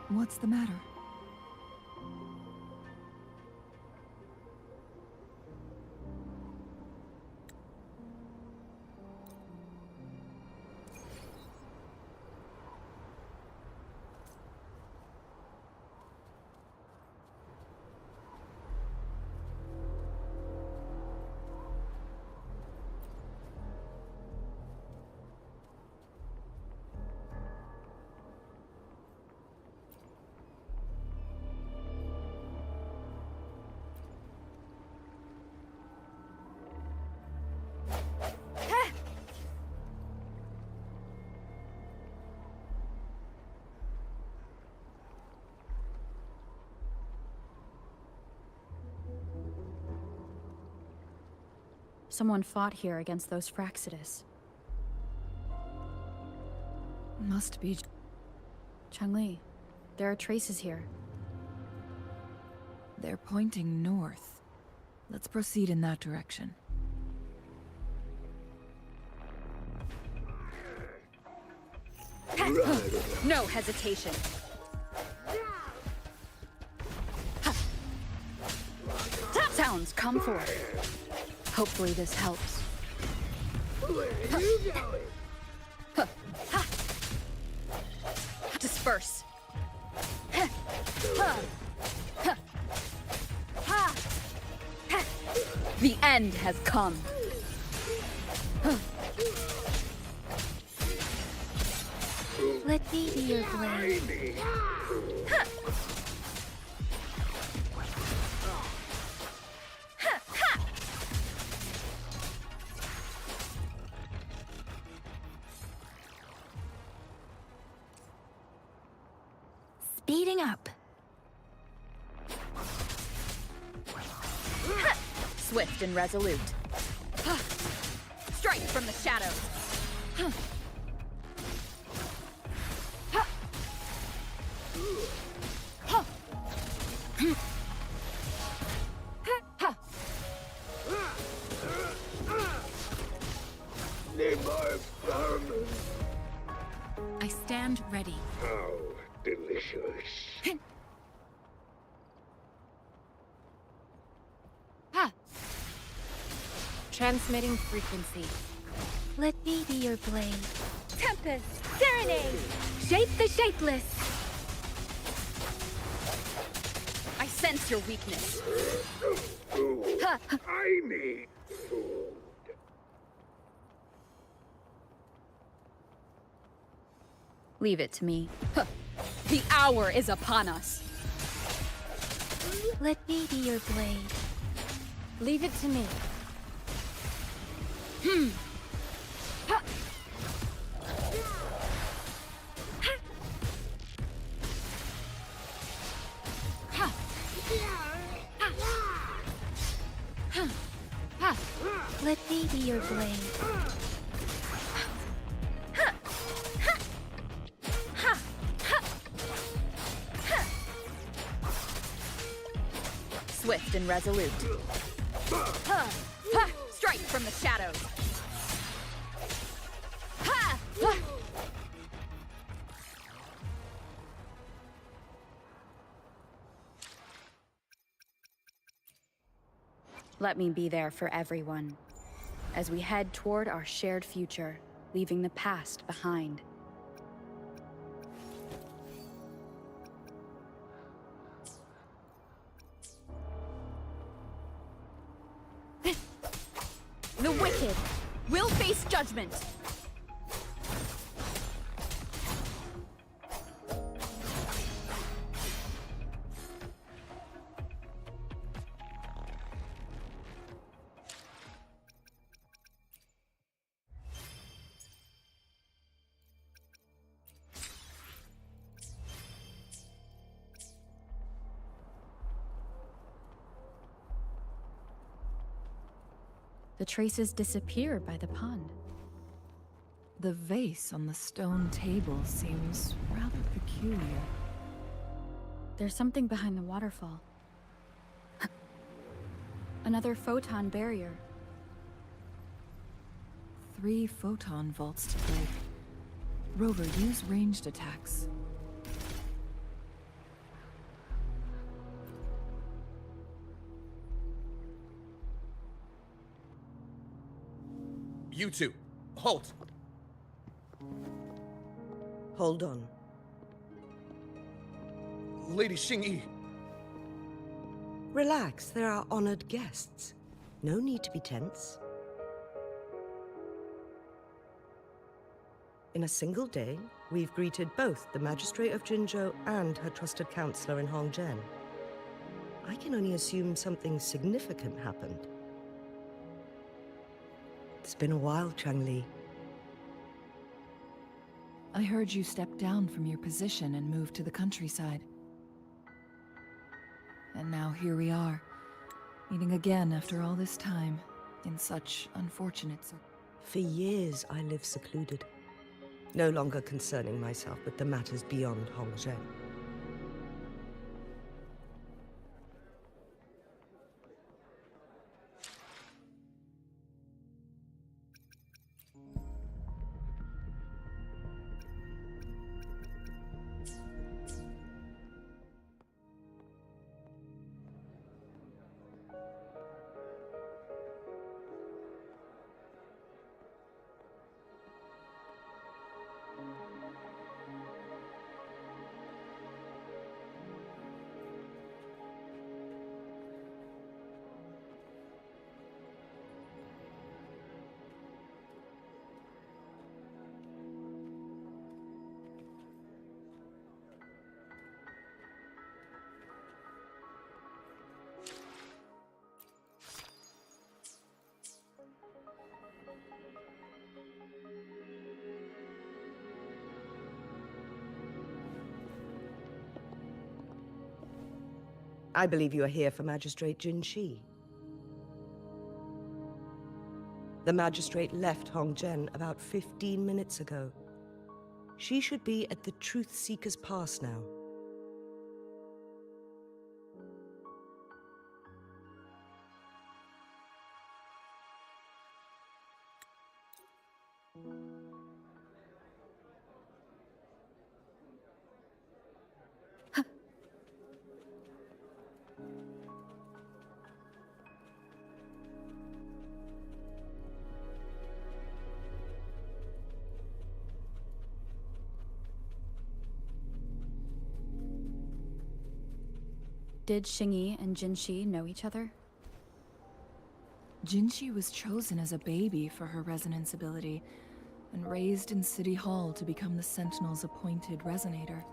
What's the matter? Someone fought here against those Fraxidus. Must be... Changli, there are traces here. They're pointing north. Let's proceed in that direction. No hesitation. Sounds, come forth. Hopefully this helps. Where are you going? Disperse. The end has come. Let me be your blade. Speeding up. Swift and resolute. Strike from the shadows. I stand ready. How delicious. Transmitting frequency. Let me be your blade. Tempest, serenade, shape the shapeless. I sense your weakness. I need food. Leave it to me. The hour is upon us. Let me be your blade. Leave it to me. Let me be your blade. swift and resolute. Ha! Ha! Strike from the shadows. Ha! Ha! Let me be there for everyone, as we head toward our shared future, leaving the past behind. The wicked will face judgment! The traces disappear by the pond. The vase on the stone table seems rather peculiar. There's something behind the waterfall. Another photon barrier. 3 photon vaults to break. Rover, use ranged attacks. You two, halt! Hold on. Lady Xingyi. Relax, they're our honored guests. No need to be tense. In a single day, we've greeted both the Magistrate of Jinzhou and her trusted counselor in Hongzhen. I can only assume something significant happened. It's been a while, Changli. I heard you step down from your position and move to the countryside. And now here we are, meeting again after all this time, in such unfortunate circumstances. For years, I lived secluded, no longer concerning myself with the matters beyond Hongzhen. I believe you are here for Magistrate Jin Shi. The Magistrate left Hongzhen about 15 minutes ago. She should be at the Truth Seeker's Pass now. Did Xingyi and Jinshi know each other? Jinshi was chosen as a baby for her resonance ability, and raised in City Hall to become the Sentinel's appointed resonator.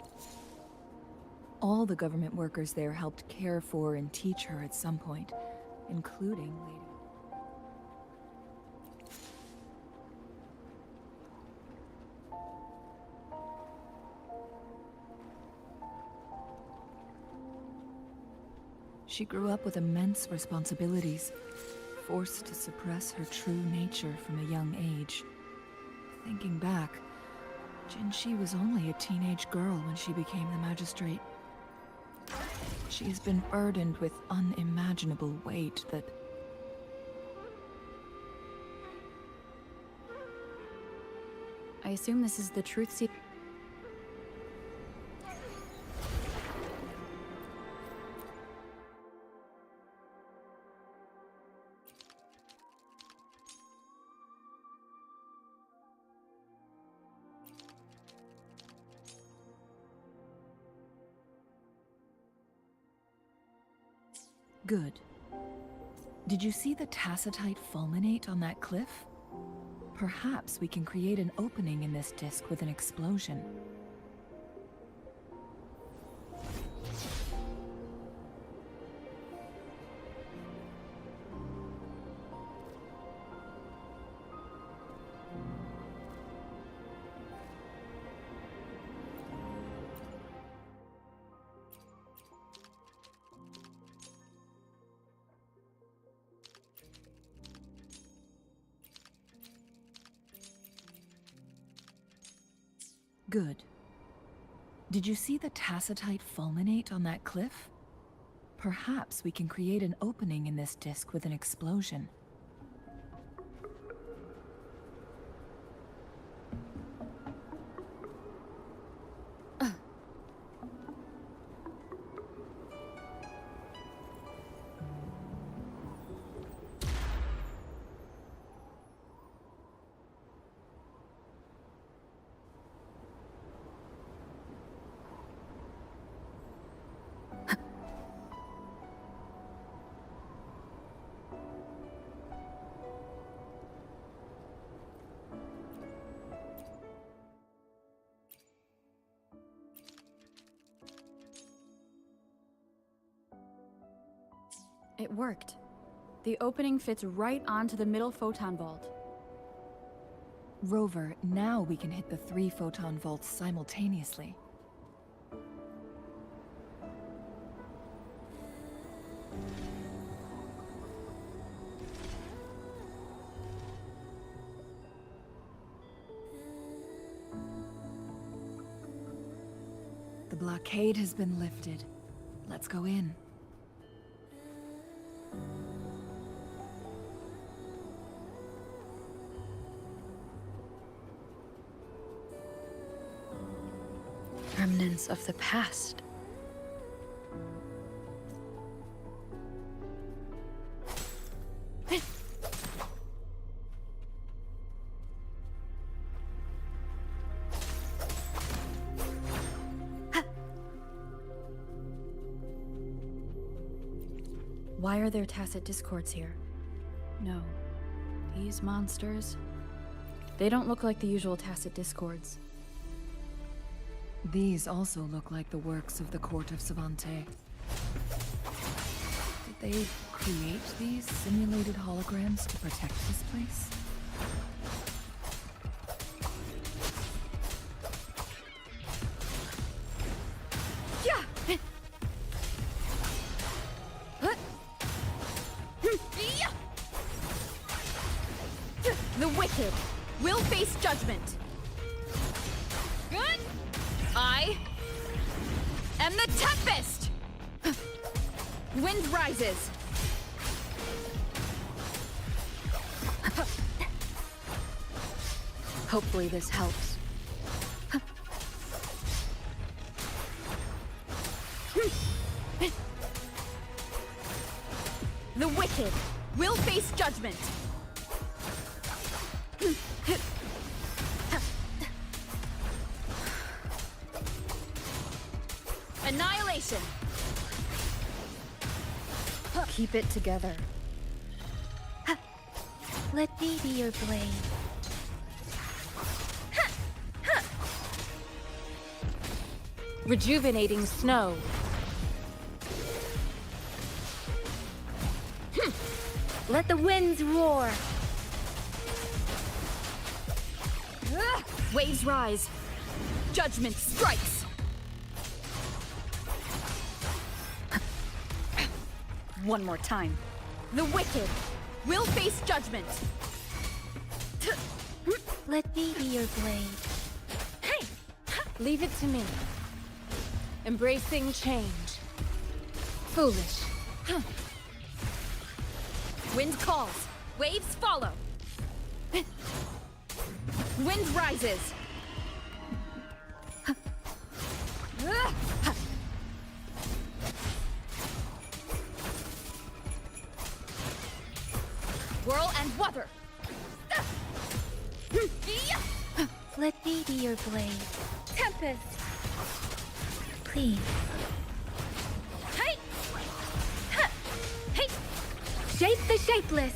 All the government workers there helped care for and teach her at some point, including Lady. She grew up with immense responsibilities, forced to suppress her true nature from a young age. Thinking back, Jinshi was only a teenage girl when she became the magistrate. She's been burdened with unimaginable weight that... I assume this is the truth seeker. Good. Did you see the tacitite fulminate on that cliff? Perhaps we can create an opening in this disk with an explosion. Good. Did you see the tacitite fulminate on that cliff? Perhaps we can create an opening in this disk with an explosion. It worked. The opening fits right onto the middle photon vault. Rover, now we can hit the 3 photon vaults simultaneously. The blockade has been lifted. Let's go in. Remnants of the past. Why are there tacit discords here? No. These monsters... they don't look like the usual tacit discords. These also look like the works of the Court of Savante. Did they create these simulated holograms to protect this place? The wicked will face judgment. I am the Tempest! Wind rises. Hopefully this helps. The wicked will face judgment. Annihilation! Keep it together. Let me be your blade. Rejuvenating snow. Let the winds roar. Waves rise. Judgment strikes. One more time. The wicked will face judgment. Let me be your blade. Leave it to me. Embracing change. Foolish. Wind calls. Waves follow. Wind rises. Whirl and water. Let me be your blade. Tempest. Please. Hey! Hey! Shape the shapeless.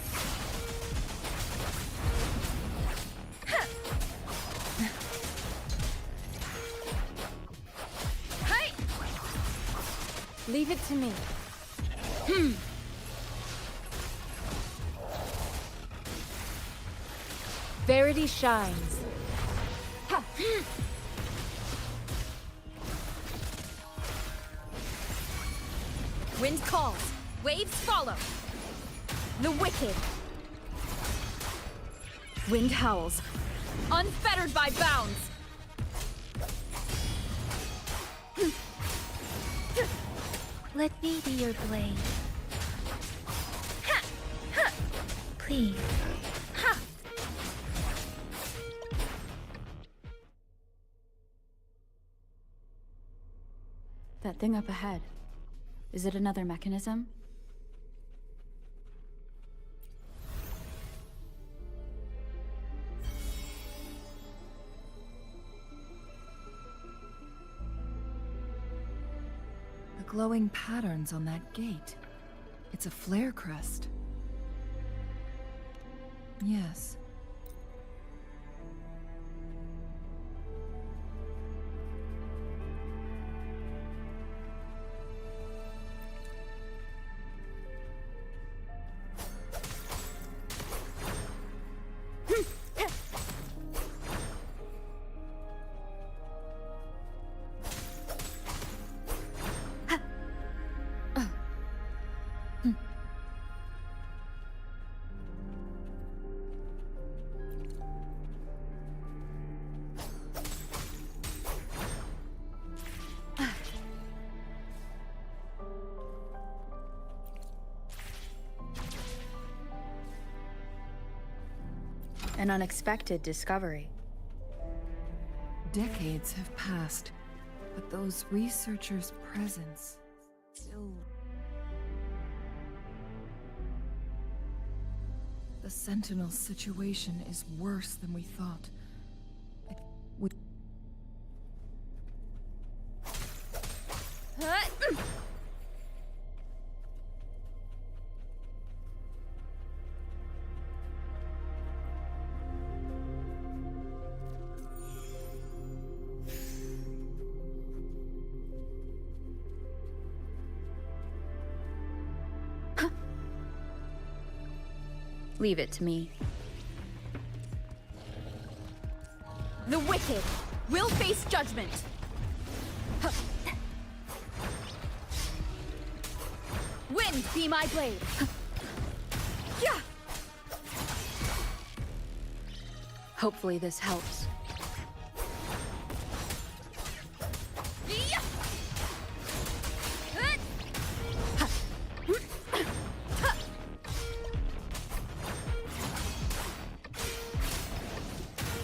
Hey! Leave it to me. Verity shines. Wind calls. Waves follow. The wicked. Wind howls. Unfettered by bounds. Let me be your blade. Please. That thing up ahead. Is it another mechanism? The glowing patterns on that gate. It's a flare crest. Yes. An unexpected discovery. Decades have passed, but those researchers' presence still... The Sentinel situation is worse than we thought. It would... Leave it to me. The wicked will face judgment. Wind be my blade. Yeah. Hopefully this helps. Yeah.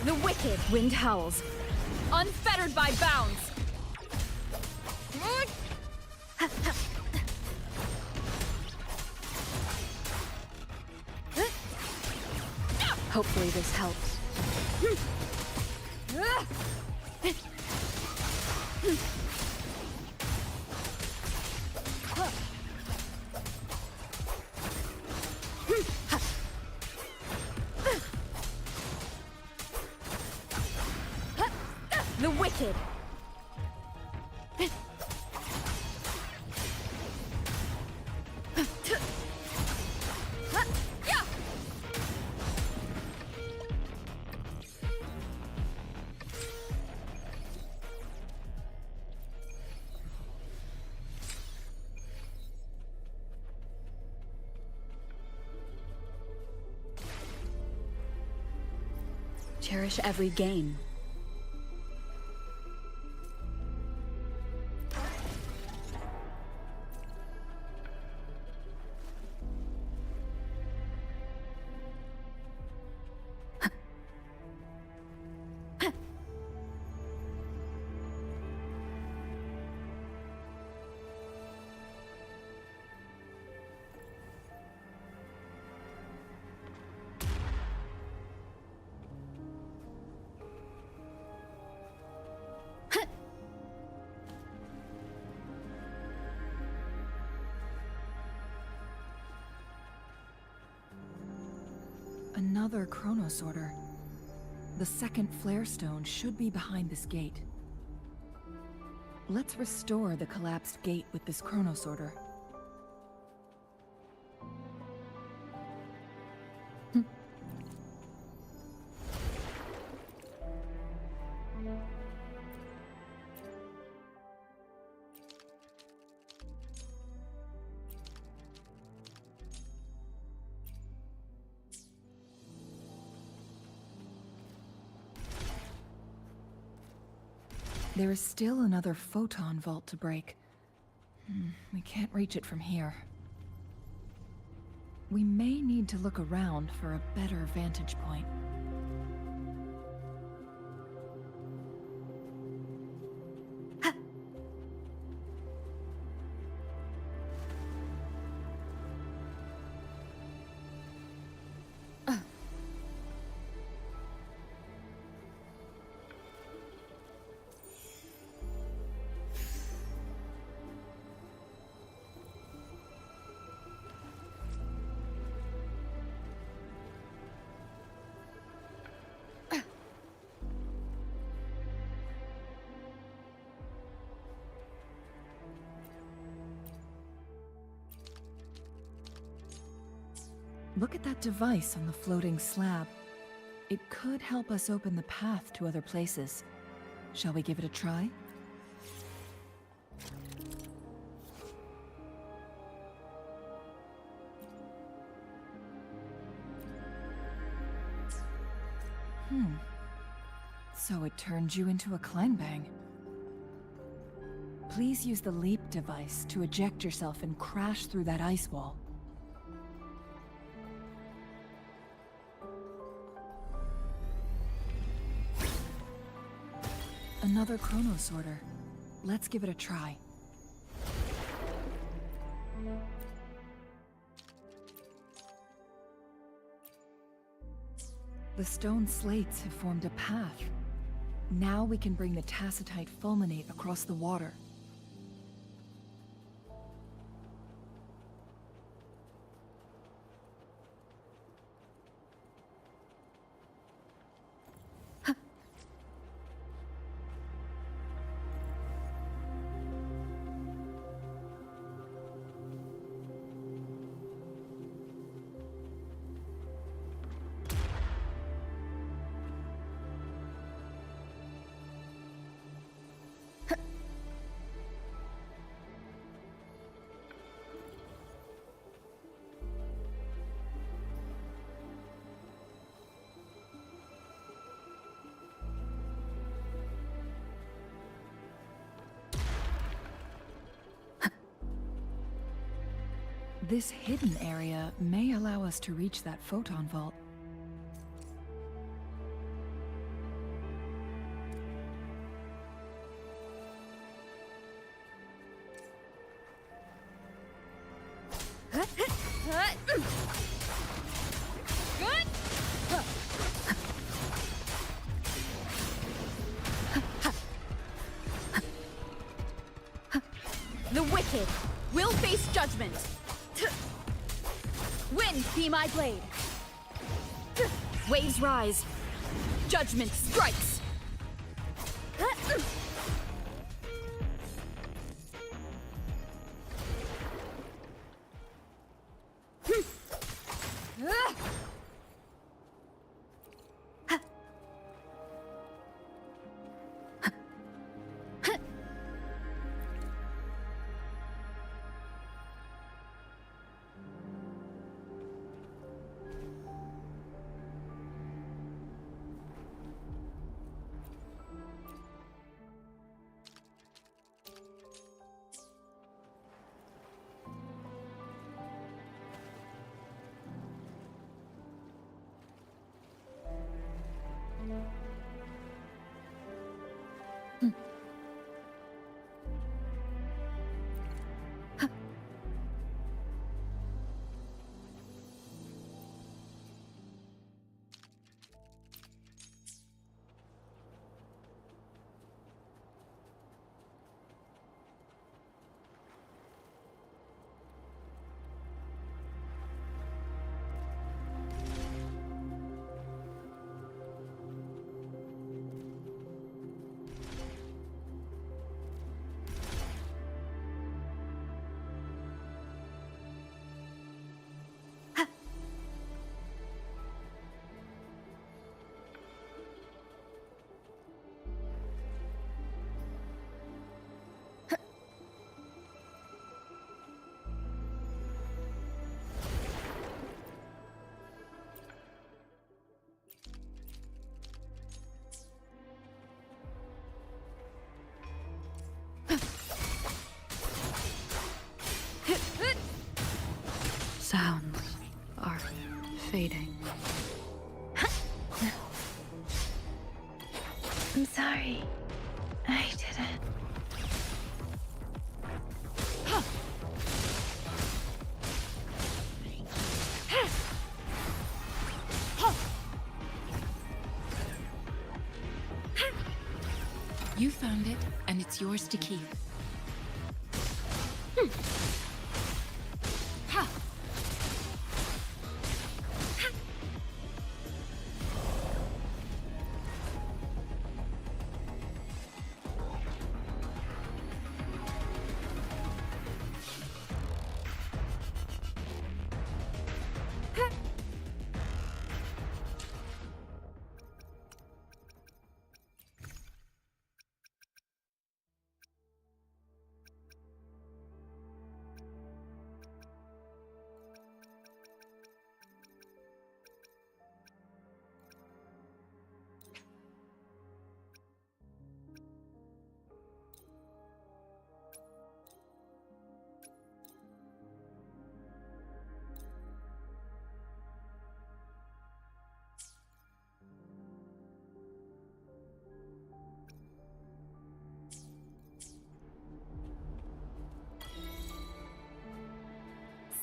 The wicked Wind howls. unfettered by bounds. Hopefully this helps. The wicked. Cherish every game. Another chronosorter. The second flare stone should be behind this gate. Let's restore the collapsed gate with this chronosorter. There is still another photon vault to break. We can't reach it from here. We may need to look around for a better vantage point. Look at that device on the floating slab. It could help us open the path to other places. Shall we give it a try? So it turned you into a Kleinbang. Please use the leap device to eject yourself and crash through that ice wall. Another chronosorter. Let's give it a try. The stone slates have formed a path. Now we can bring the tacitite fulminate across the water. This hidden area may allow us to reach that photon vault. The wicked will face judgment. Wind be my blade. Waves rise. Judgment strikes. fading. I'm sorry. I didn't. You found it, and it's yours to keep.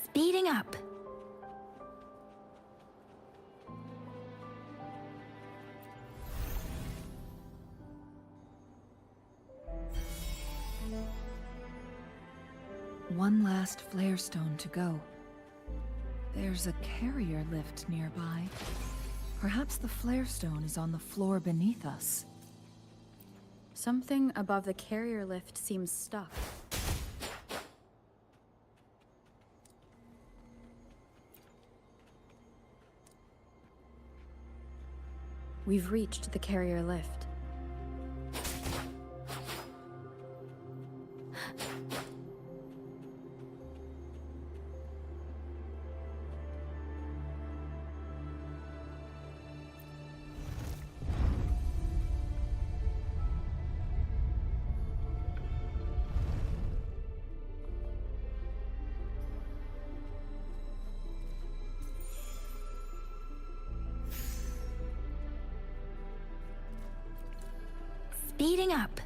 Speeding up. One last flare stone to go. There's a carrier lift nearby. Perhaps the flare stone is on the floor beneath us. Something above the carrier lift seems stuck. We've reached the carrier lift. Speeding up.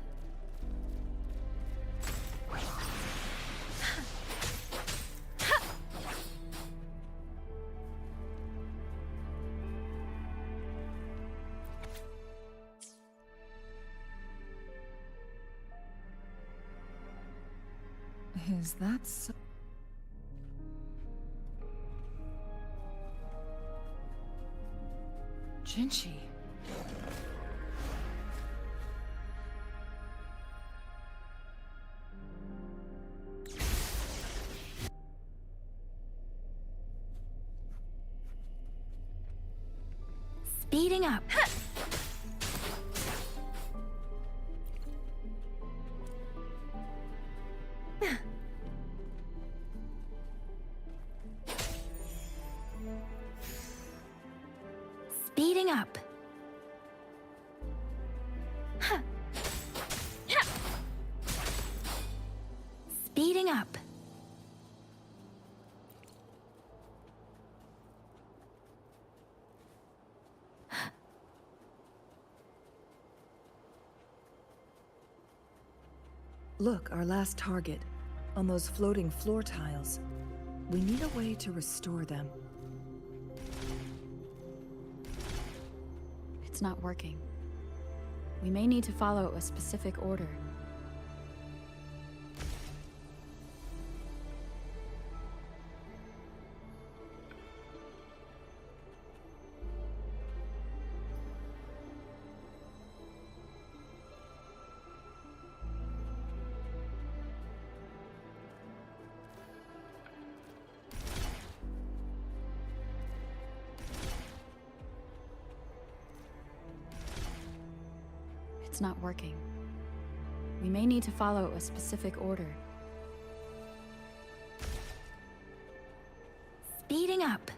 Is that so? Jinchi. Speeding up. Speeding up. Speeding up. Look, our last target. On those floating floor tiles. We need a way to restore them. It's not working. We may need to follow a specific order. It's not working. We may need to follow a specific order. Speeding up.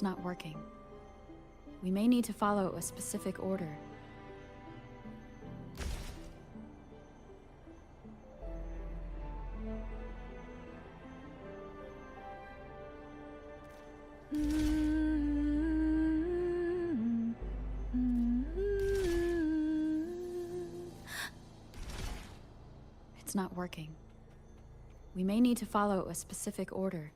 It's not working. We may need to follow a specific order. It's not working. We may need to follow a specific order.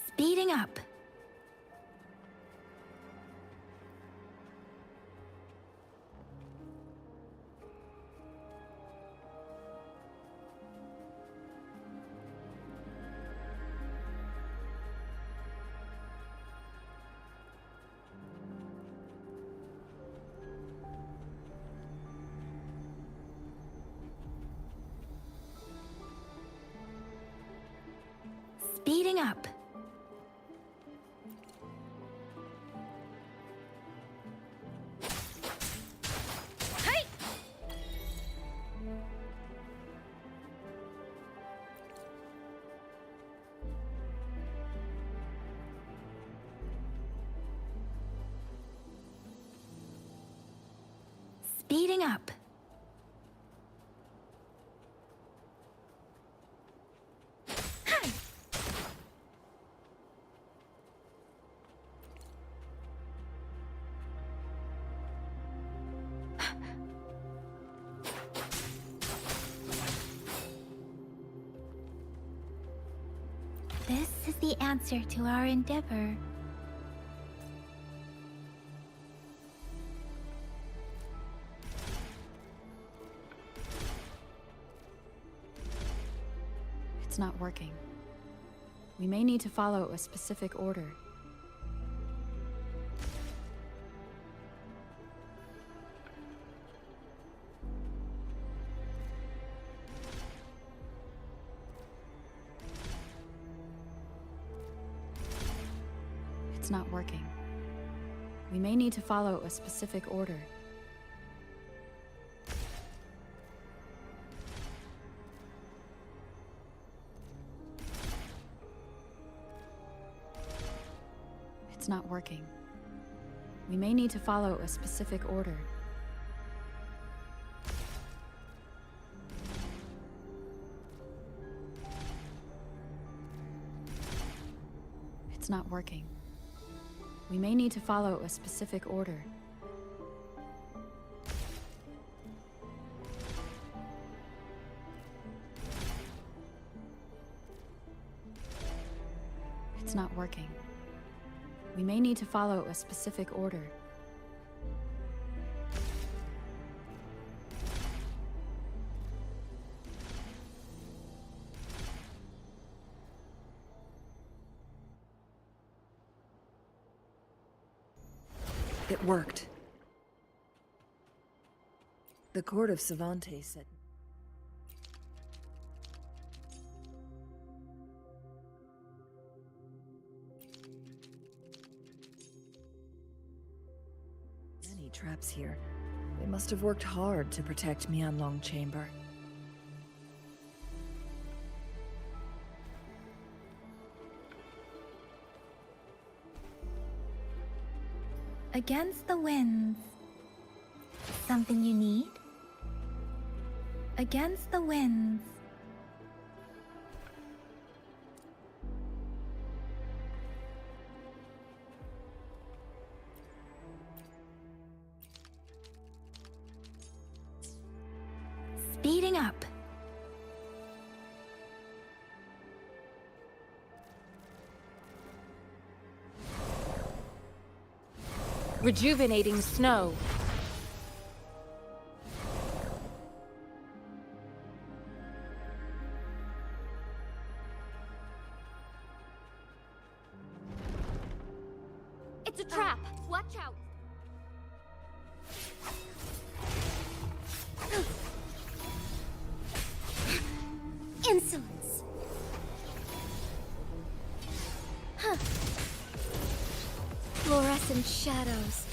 Speeding up. Speeding up. Speeding up. This is the answer to our endeavor. It's not working. We may need to follow a specific order. It's not working. We may need to follow a specific order. It's not working. We may need to follow a specific order. It's not working. We may need to follow a specific order. It's not working. We may need to follow a specific order. It worked. The court of Cervantes said... Many traps here. They must have worked hard to protect Mianlong Chamber. Against the winds. Something you need? Against the winds. Speeding up. Rejuvenating snow. It's a trap. Watch out. Insolence. Huh. Fluorescent shadows.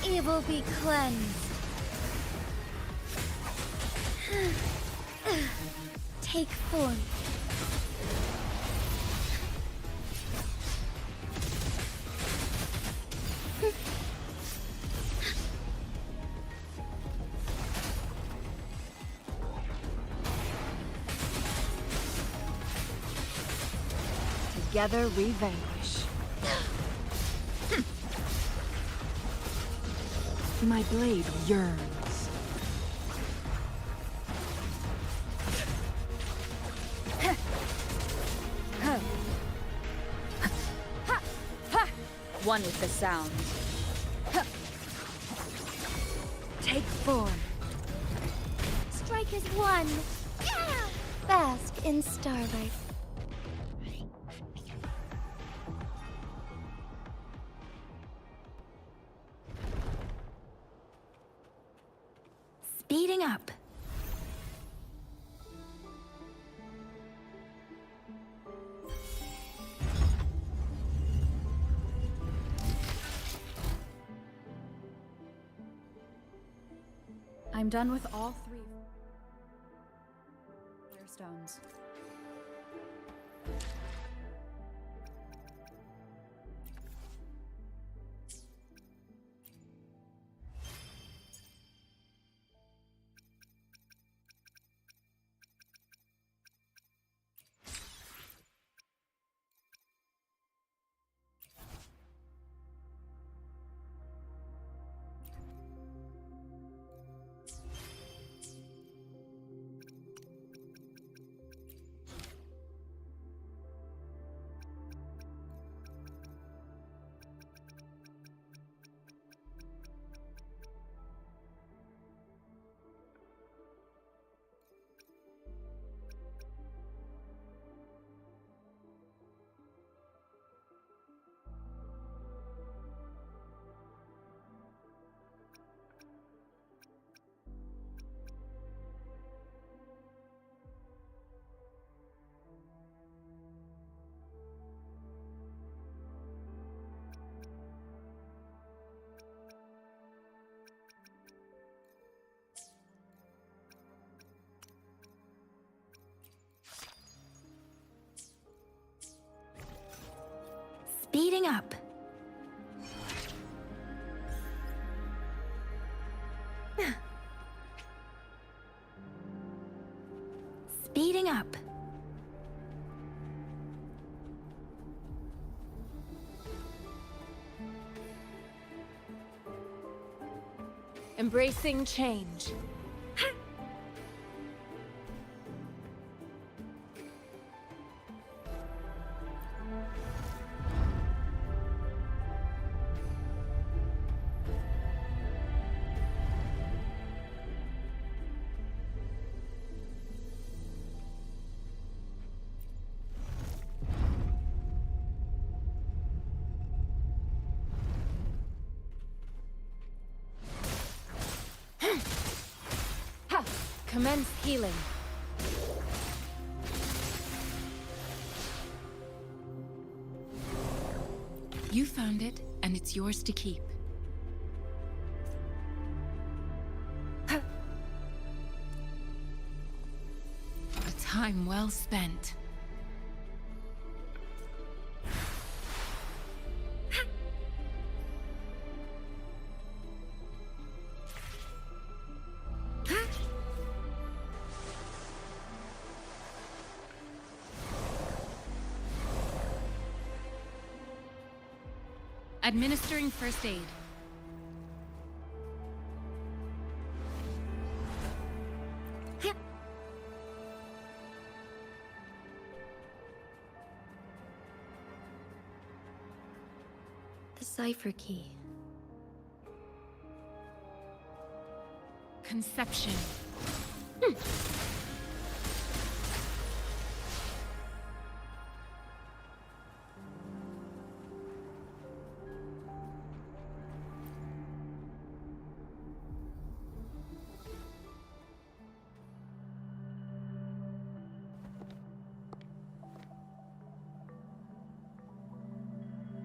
Evil be cleansed. Take form. Together we vanquish. My blade yearns. One with the sound. Take form. Strike as one. Bask in starlight. Speeding up. I'm done with all 3 stones. Speeding up. Speeding up. Embracing change. Commence healing. You found it, and it's yours to keep. A time well spent. Administering first aid. The cipher key. Conception.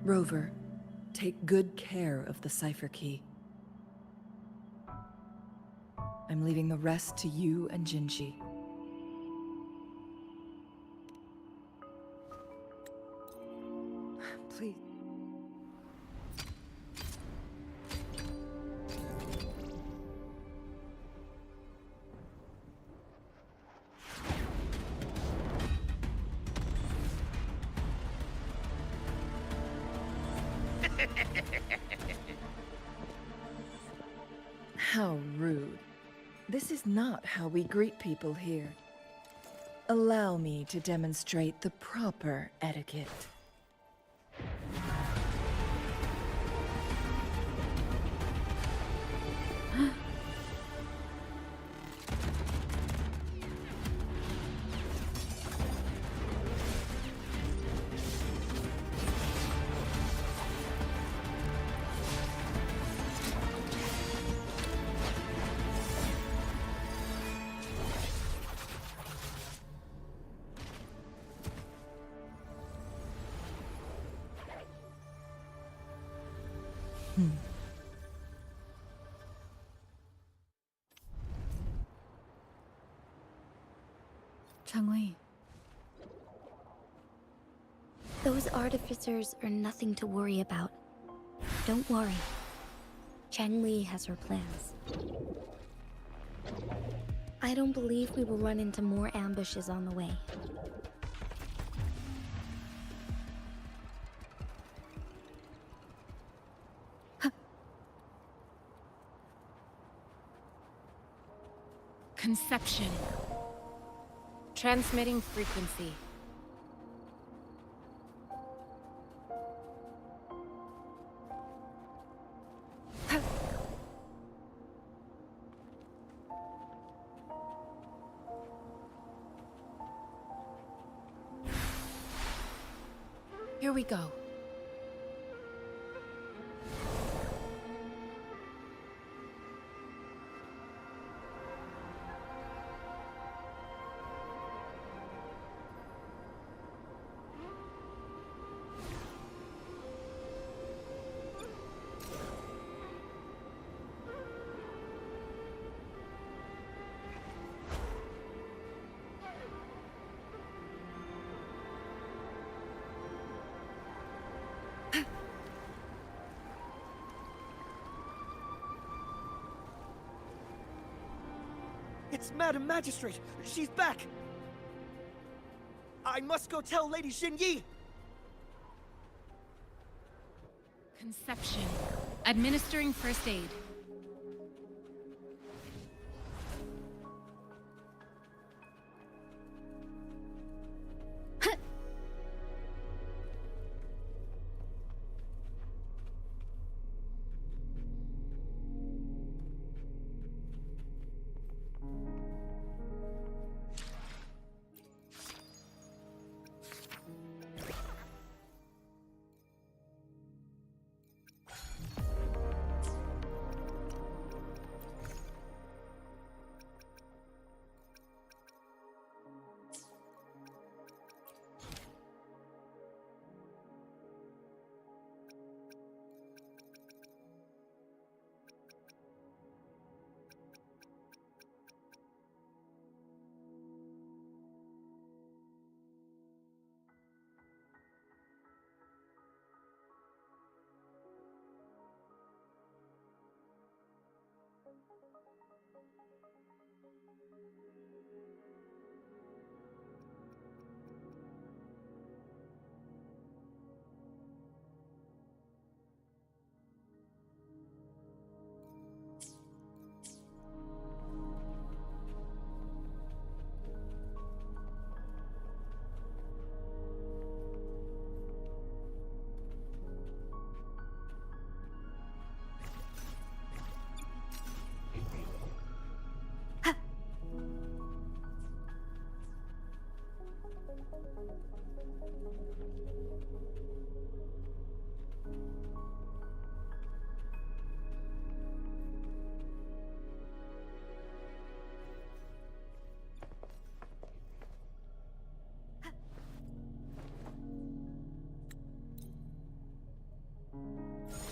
Rover, take good care of the cipher key. I'm leaving the rest to you and Jinji. Please. How rude. This is not how we greet people here. Allow me to demonstrate the proper etiquette. Changli. Those artificers are nothing to worry about. Don't worry. Changli has her plans. I don't believe we will run into more ambushes on the way. Conception. Transmitting frequency. Here we go. It's Madam Magistrate! She's back! I must go tell Lady Xinyi! Conception. Administering first aid.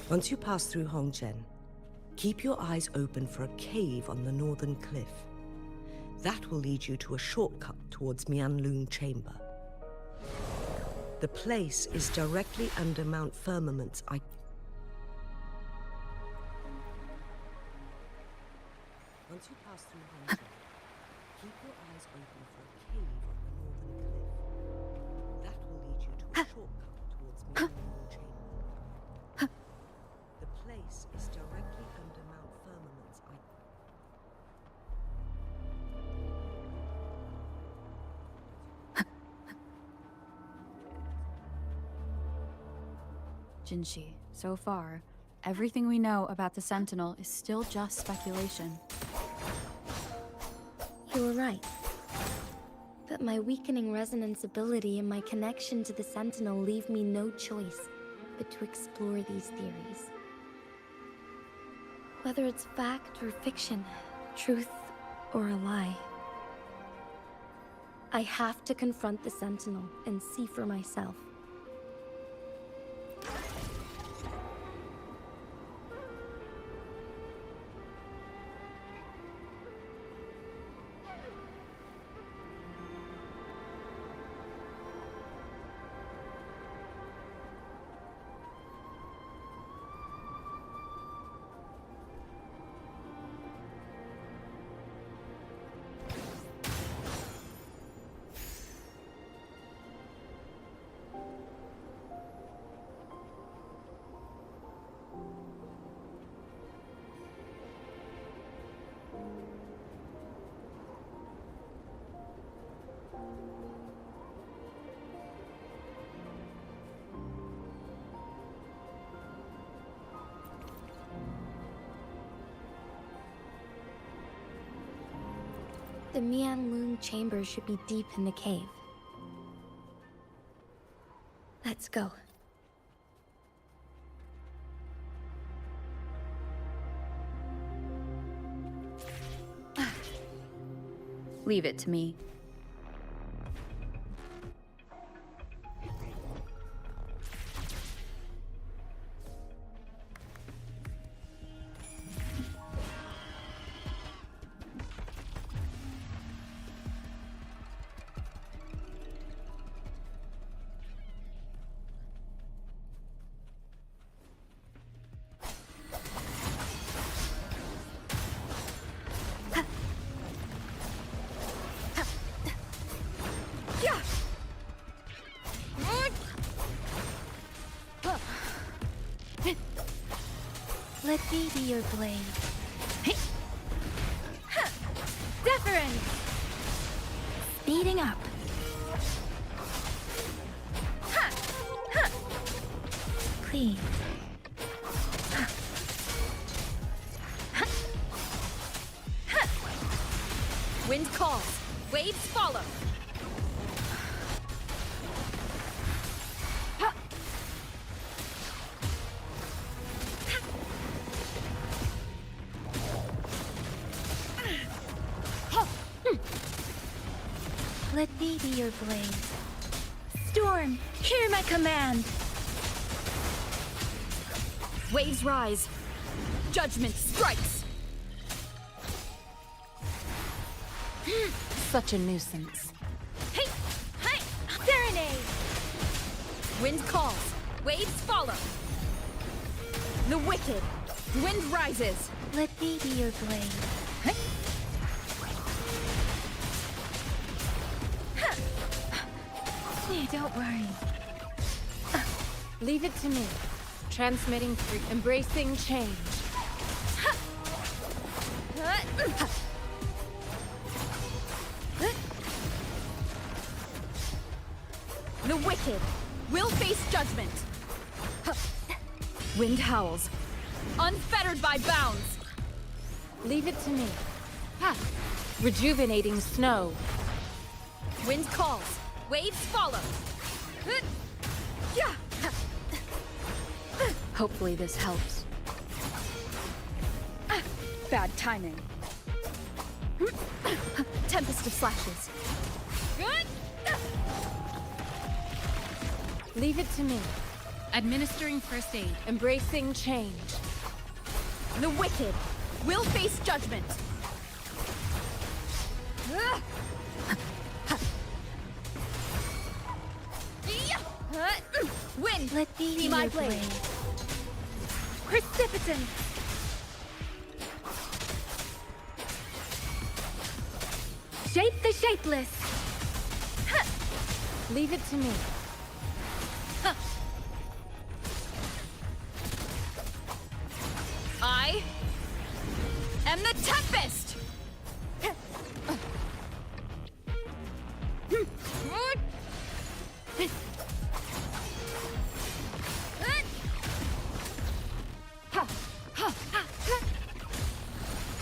Once you pass through Hongzhen, keep your eyes open for a cave on the northern cliff. That will lead you to a shortcut towards Mianlun Chamber. The place is directly under Mount Firmament's Once you pass through Hongzhen, keep your eyes open for a cave on the northern cliff. That will lead you to a shortcut towards Mianlun Chamber. The place is directly under Mount Firmament's Jinshi, so far, everything we know about the Sentinel is still just speculation. You were right. But my weakening resonance ability and my connection to the Sentinel leave me no choice but to explore these theories. Whether it's fact or fiction, truth or a lie. I have to confront the Sentinel and see for myself. The Mianlun Chamber should be deep in the cave. Let's go. Leave it to me. Let me be your blade. Deference! Speeding up. Please. Wind calls. Waves follow. Let me be your blade. Storm, hear my command. Waves rise. Judgment strikes. Such a nuisance. Hey! Hey! Serenade! Wind calls. Waves follow. The wicked. Wind rises. Let me be your blade. Hey! Don't worry. Leave it to me. Transmitting free, embracing change. The wicked will face judgment. Wind howls, unfettered by bounds. Leave it to me. Ha! Rejuvenating snow. Wind calls, Waves follow. Yeah. Hopefully this helps. Bad timing. Tempest of slashes. Leave it to me. Administering first aid. Embracing change. The wicked will face judgment. Wind, Let me be my your blade. Precipitant. Shape the shapeless. Leave it to me. I am the Tempest!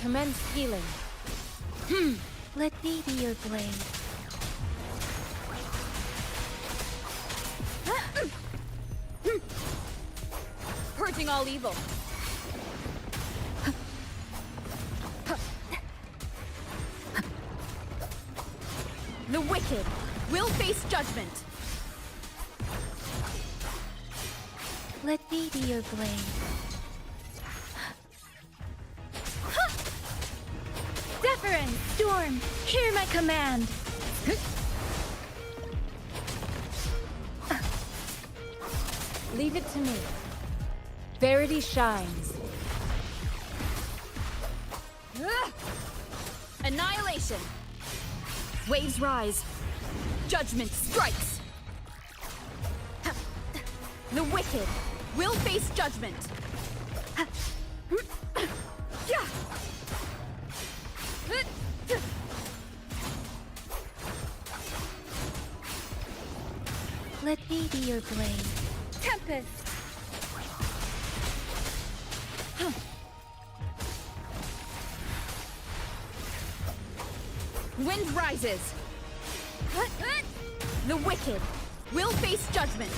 Commence healing. Let me be your blade. Purging all evil. The wicked will face judgment. Let me be your blade. Zephyrin, Storm, hear my command. Leave it to me. Verity shines. Annihilation. Waves rise. Judgment strikes. The wicked will face judgment. Let me be your blade. Tempest. Wind rises. The wicked will face judgment.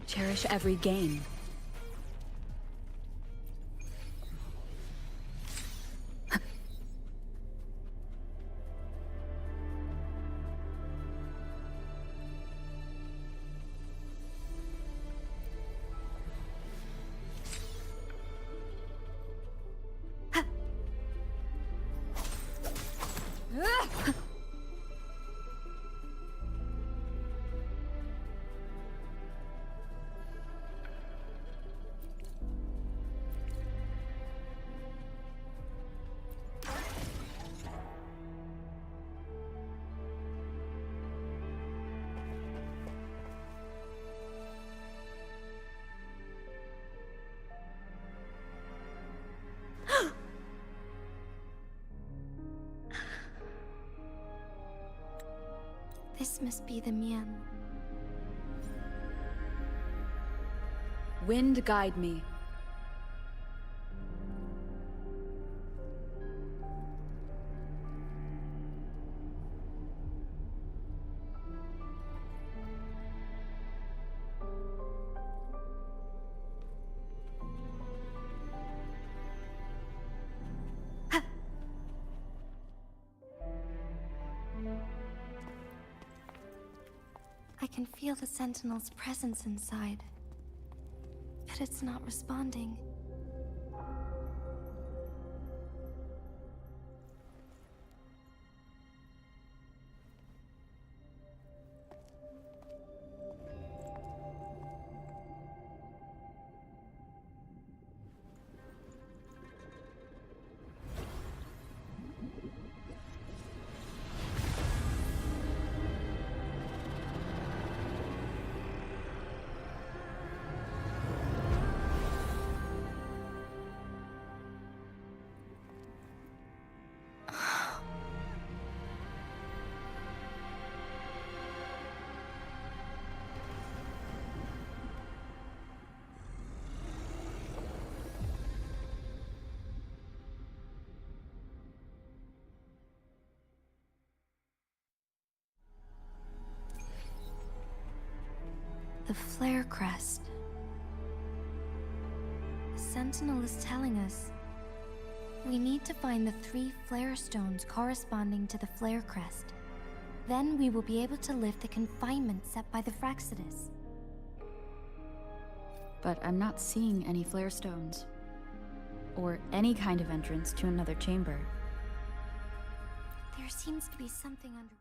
Cherish every gain. This must be the Mian. Wind guide me. I can feel the Sentinel's presence inside, but it's not responding. The flare crest. The Sentinel is telling us we need to find the 3 flare stones corresponding to the flare crest. Then we will be able to lift the confinement set by the Fraxidus. But I'm not seeing any flare stones. Or any kind of entrance to another chamber. There seems to be something under...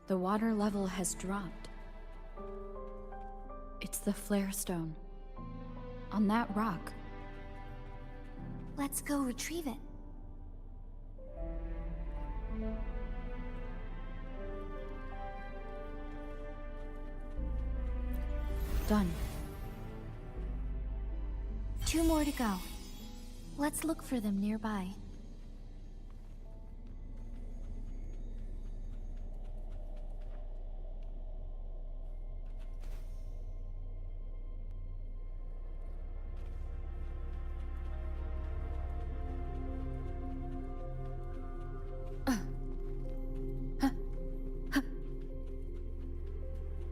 The water level has dropped. It's the flare stone. On that rock. Let's go retrieve it. Done. 2 more to go. Let's look for them nearby.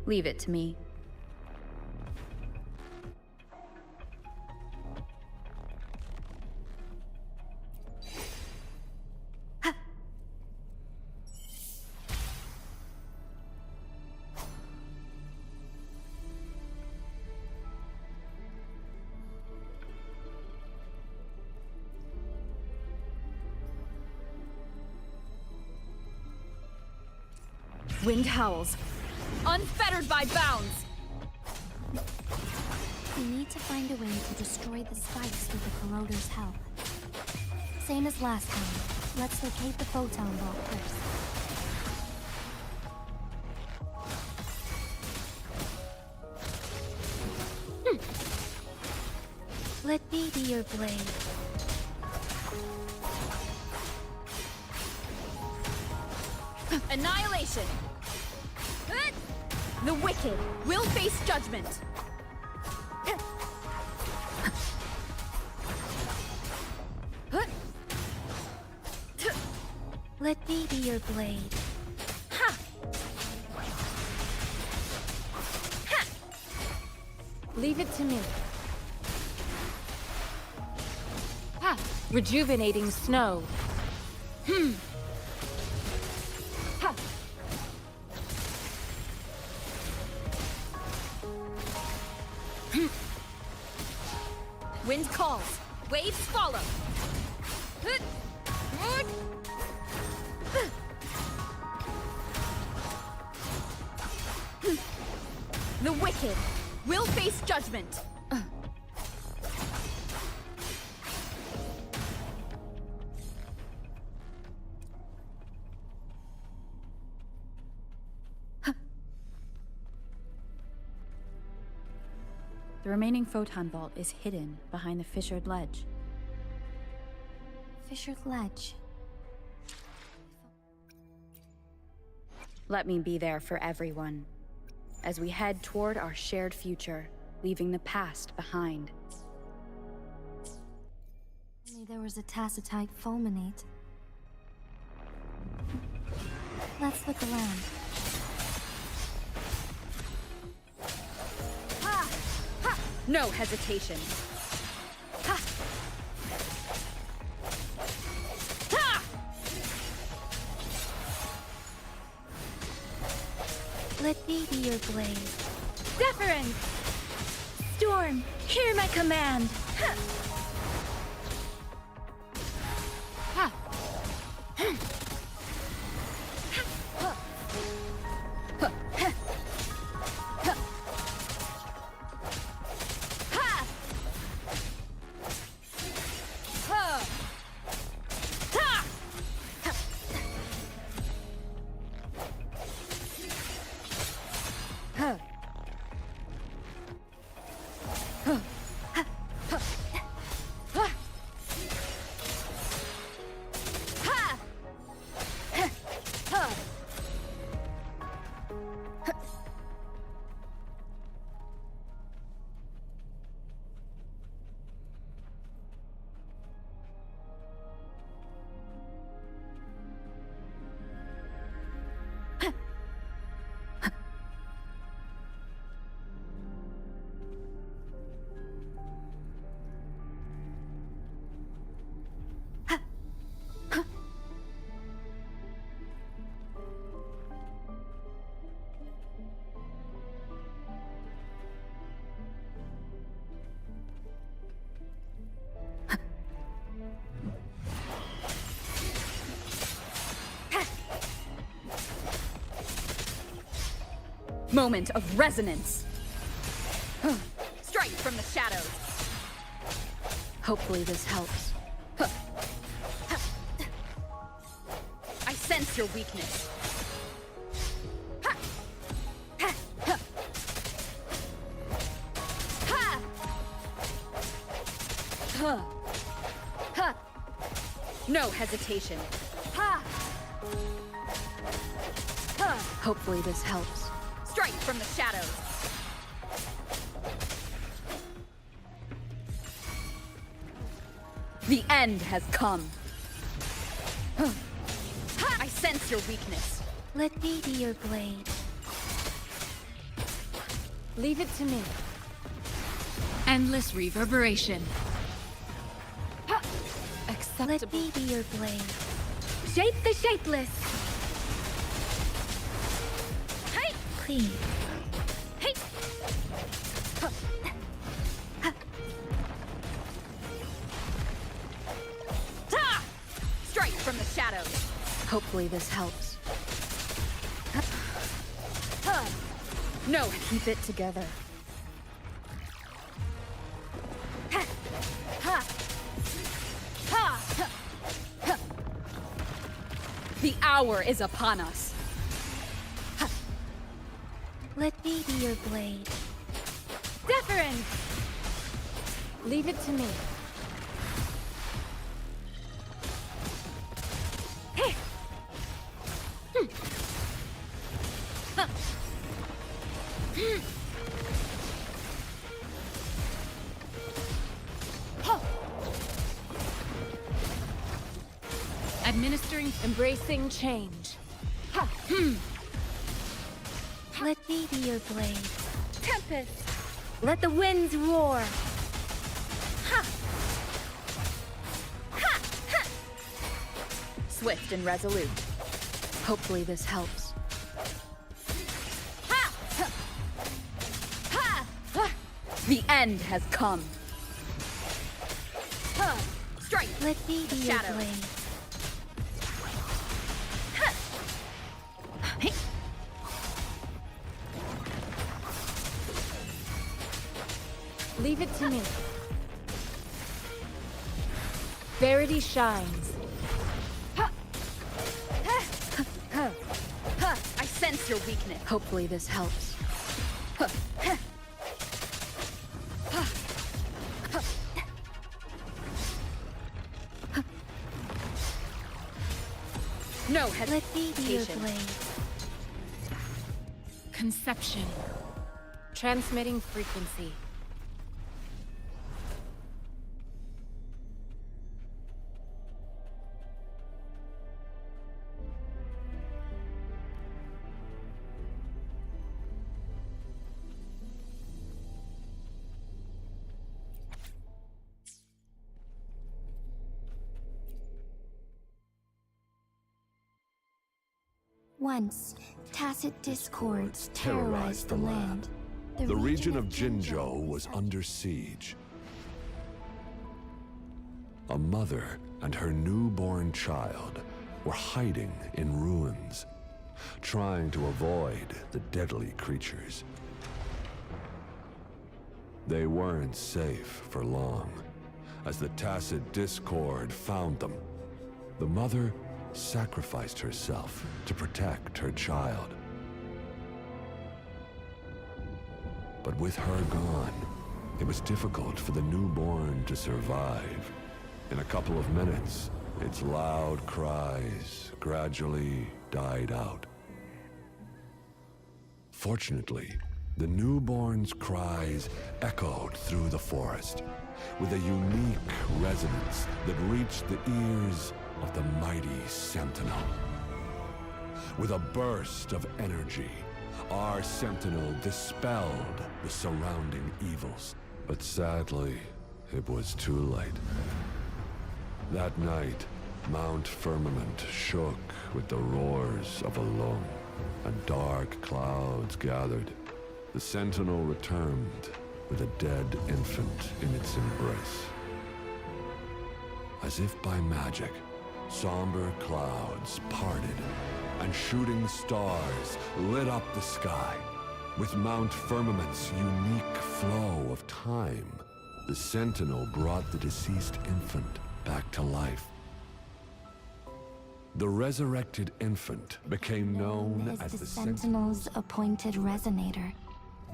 Leave it to me. Wind howls, unfettered by bounds! We need to find a way to destroy the spikes with the corroder's help. Same as last time. Let's locate the photon vault first. Let me be your blade. Annihilation! The wicked will face judgment! Let me be your blade. Leave it to me. Ha! Rejuvenating snow. Ha! Wind calls, waves follow. The wicked will face judgment. The remaining photon vault is hidden behind the fissured ledge. Fissured ledge. Let me be there for everyone, as we head toward our shared future, leaving the past behind. Only there was a tacitite fulminate. Let's look around. No hesitation. Ha! Ha! Let me be your blade. Deference! Storm, hear my command! Ha! moment of resonance. Strike from the shadows. Hopefully this helps. I sense your weakness. No hesitation. Hopefully this helps. Strike from the shadows. The end has come. I sense your weakness. Let me be your blade. Leave it to me. Endless reverberation. Let Acceptable. me be your blade. Shape the shapeless. Hey! Clean. Hey! Ta! Strike from the shadows. Hopefully this helps. No, keep it together. The hour is upon us. Let me be your blade. Deference! Leave it to me. Administering, embracing change. Let me be your blade. Tempest! Let the winds roar! Swift and resolute. Hopefully this helps. The end has come. Strike. Let me be your Shadow. blade. Leave it to me. Verity shines. I sense your weakness. Hopefully this helps. No hesitation. Let me be your blade. Conception. Transmitting frequency. Once, tacit discords terrorized the land. The region of Jinzhou was under siege. A mother and her newborn child were hiding in ruins, trying to avoid the deadly creatures. They weren't safe for long, as the tacit discord found them. The mother sacrificed herself to protect her child. But with her gone, it was difficult for the newborn to survive. In a couple of minutes, its loud cries gradually died out. Fortunately, the newborn's cries echoed through the forest with a unique resonance that reached the ears of the mighty Sentinel. With a burst of energy, our Sentinel dispelled the surrounding evils. But sadly, it was too late. That night, Mount Firmament shook with the roars of a lung, and dark clouds gathered. The Sentinel returned with a dead infant in its embrace. As if by magic, somber clouds parted, and shooting stars lit up the sky. With Mount Firmament's unique flow of time, the Sentinel brought the deceased infant back to life. The resurrected infant became known as the Sentinel's appointed resonator,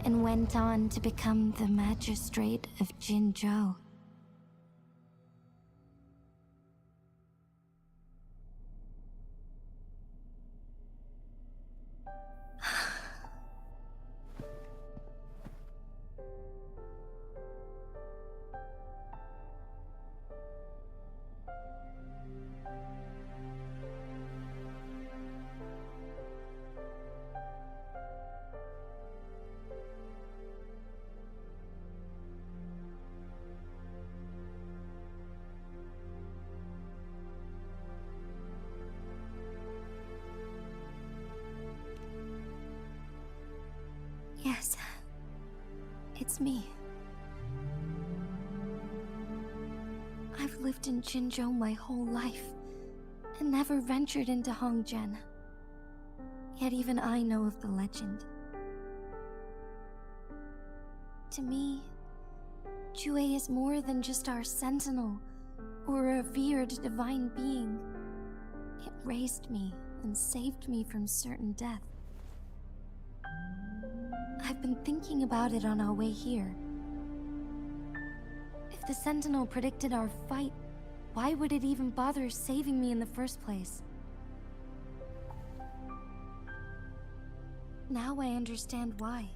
and went on to become the magistrate of Jinzhou. Yes, it's me. I've lived in Jinzhou my whole life, and never ventured into Hongzhen. Yet even I know of the legend. To me, Jue is more than just our sentinel, or a revered divine being. It raised me and saved me from certain death. I've been thinking about it on our way here. If the Sentinel predicted our fight, why would it even bother saving me in the first place? Now I understand why.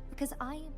Because I am...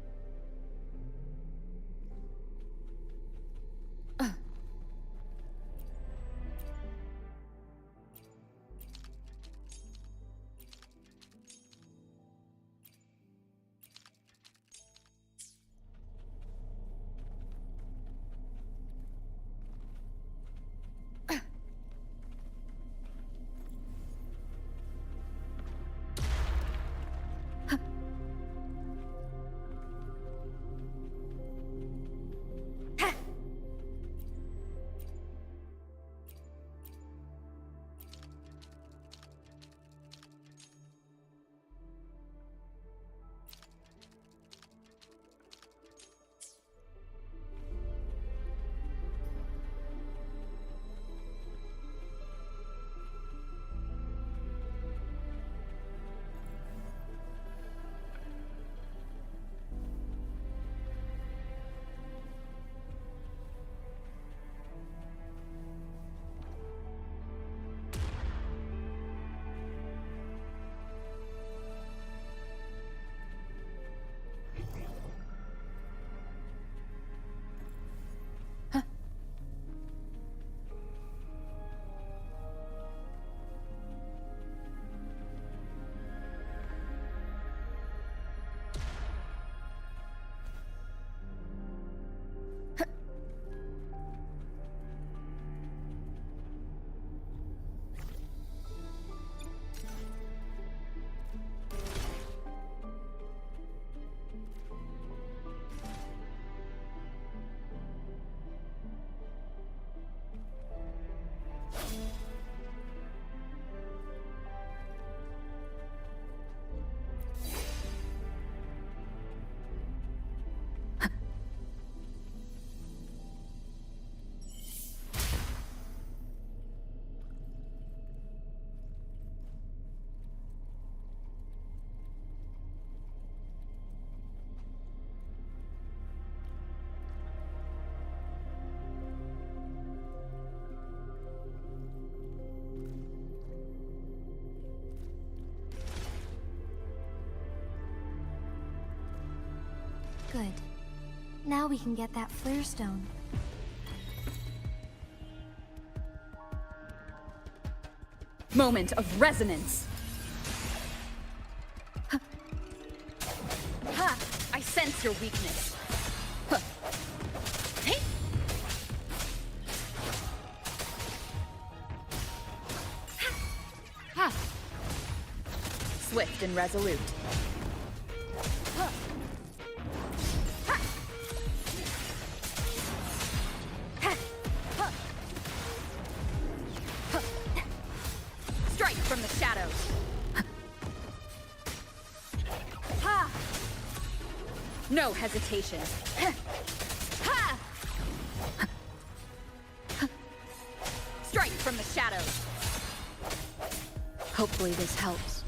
Good. Now we can get that flare stone. Moment of resonance. Ha! I sense your weakness. Hey! Ha! Swift and resolute. Strike from the shadows. No hesitation. Ha! Strike from the shadows. Hopefully this helps.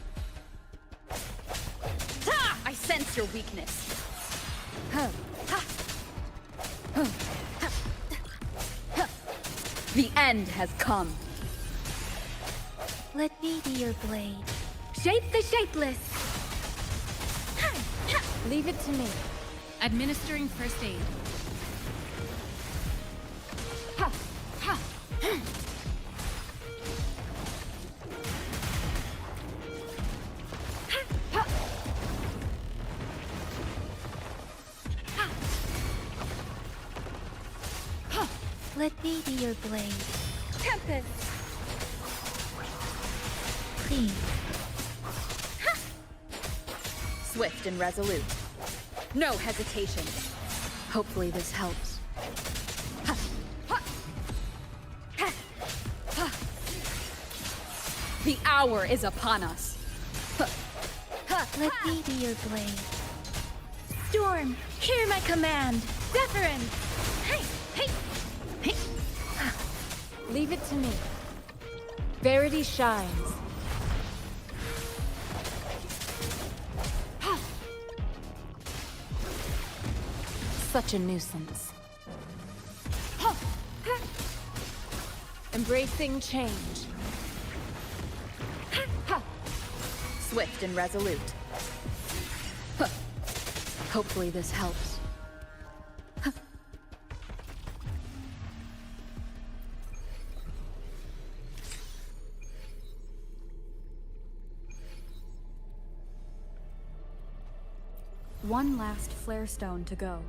Ha! I sense your weakness. Ha! Ha! Ha! Ha! The end has come. Let me be your blade. Shape the shapeless. Leave it to me. Administering first aid. Ha! Ha! Let me be your blade. Tempest. Please. Swift and resolute. No hesitation. Hopefully this helps. Ha! Ha! Ha! Ha! The hour is upon us. Ha! Ha! Let me be your blade. Storm, hear my command. Deference. Hey, hey, hey. Leave it to me. Verity shines. Such a nuisance. Embracing change. Swift and resolute. Hopefully this helps. One last flare stone to go.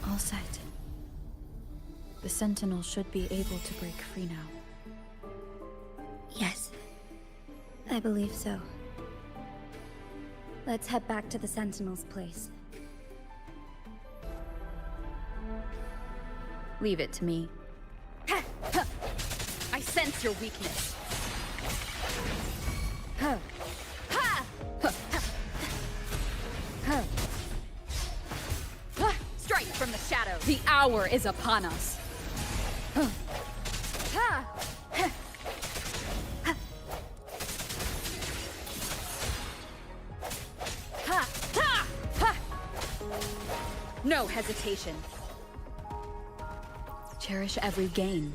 All set. The Sentinel should be able to break free now. Yes, I believe so. Let's head back to the Sentinel's place. Leave it to me. I sense your weakness. Strike from the shadows. The hour is upon us. No hesitation. Cherish every gain.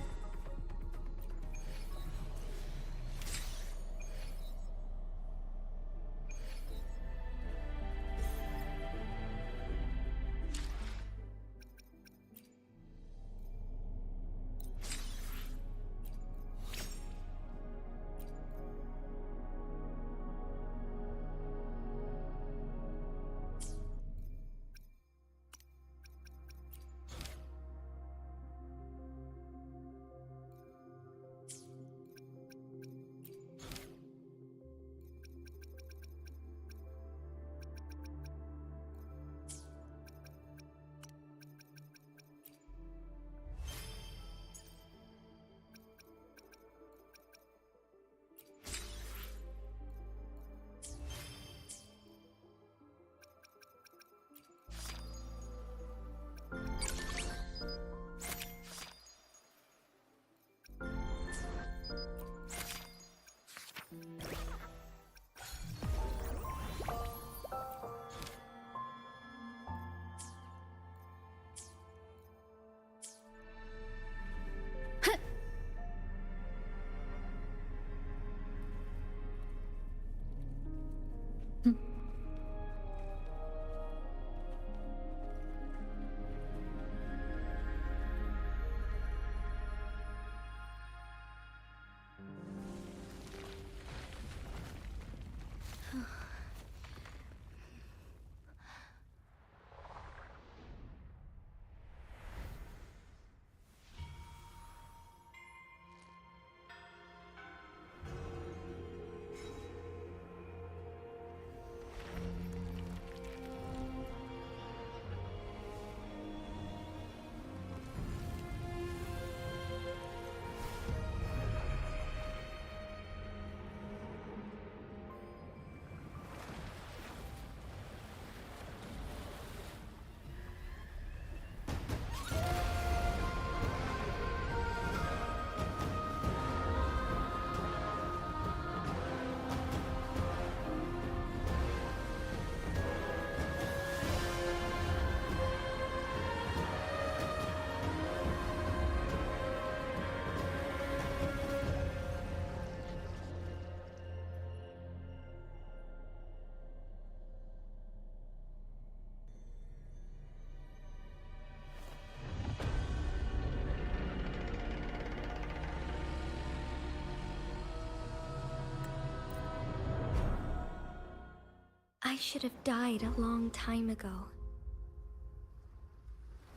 should have died a long time ago.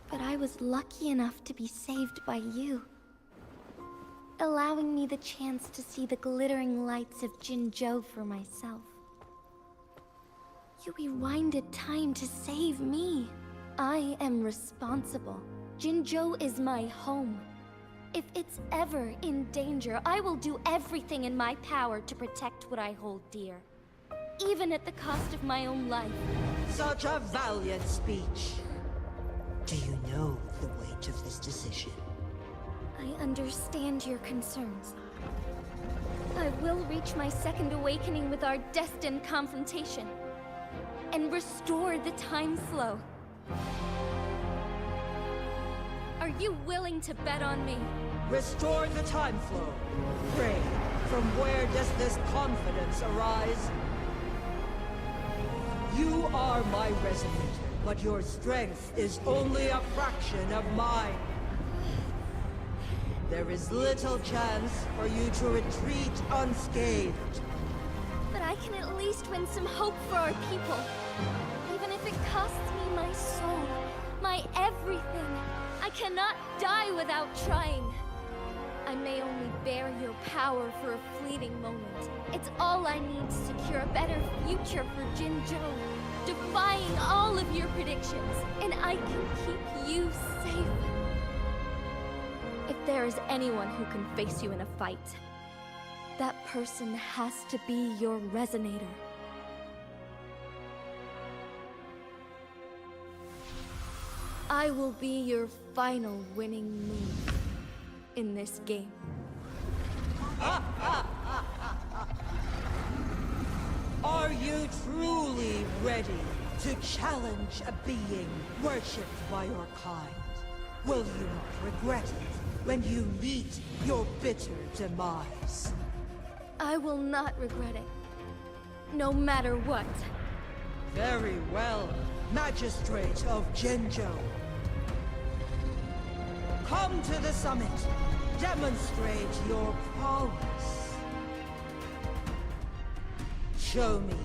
But I was lucky enough to be saved by you, allowing me the chance to see the glittering lights of Jinzhou for myself. You rewinded time to save me. I am responsible. Jinzhou is my home. If it's ever in danger, I will do everything in my power to protect what I hold dear, even at the cost of my own life. Such a valiant speech. Do you know the weight of this decision? I understand your concerns. I will reach my second awakening with our destined confrontation, and restore the time flow. Are you willing to bet on me? Restore the time flow. Pray, from where does this confidence arise? You are my resonator, but your strength is only a fraction of mine. There is little chance for you to retreat unscathed. But I can at least win some hope for our people. Even if it costs me my soul, my everything. I cannot die without trying. I may only bear your power for a fleeting moment. It's all I need to secure a better future for Jinzhou, defying all of your predictions, and I can keep you safe. If there is anyone who can face you in a fight, that person has to be your resonator. I will be your final winning move in this game. Are you truly ready to challenge a being worshipped by your kind? Will you not regret it when you meet your bitter demise? I will not regret it, no matter what. Very well, Magistrate of Jinzhou. Come to the summit. Demonstrate your prowess. Show me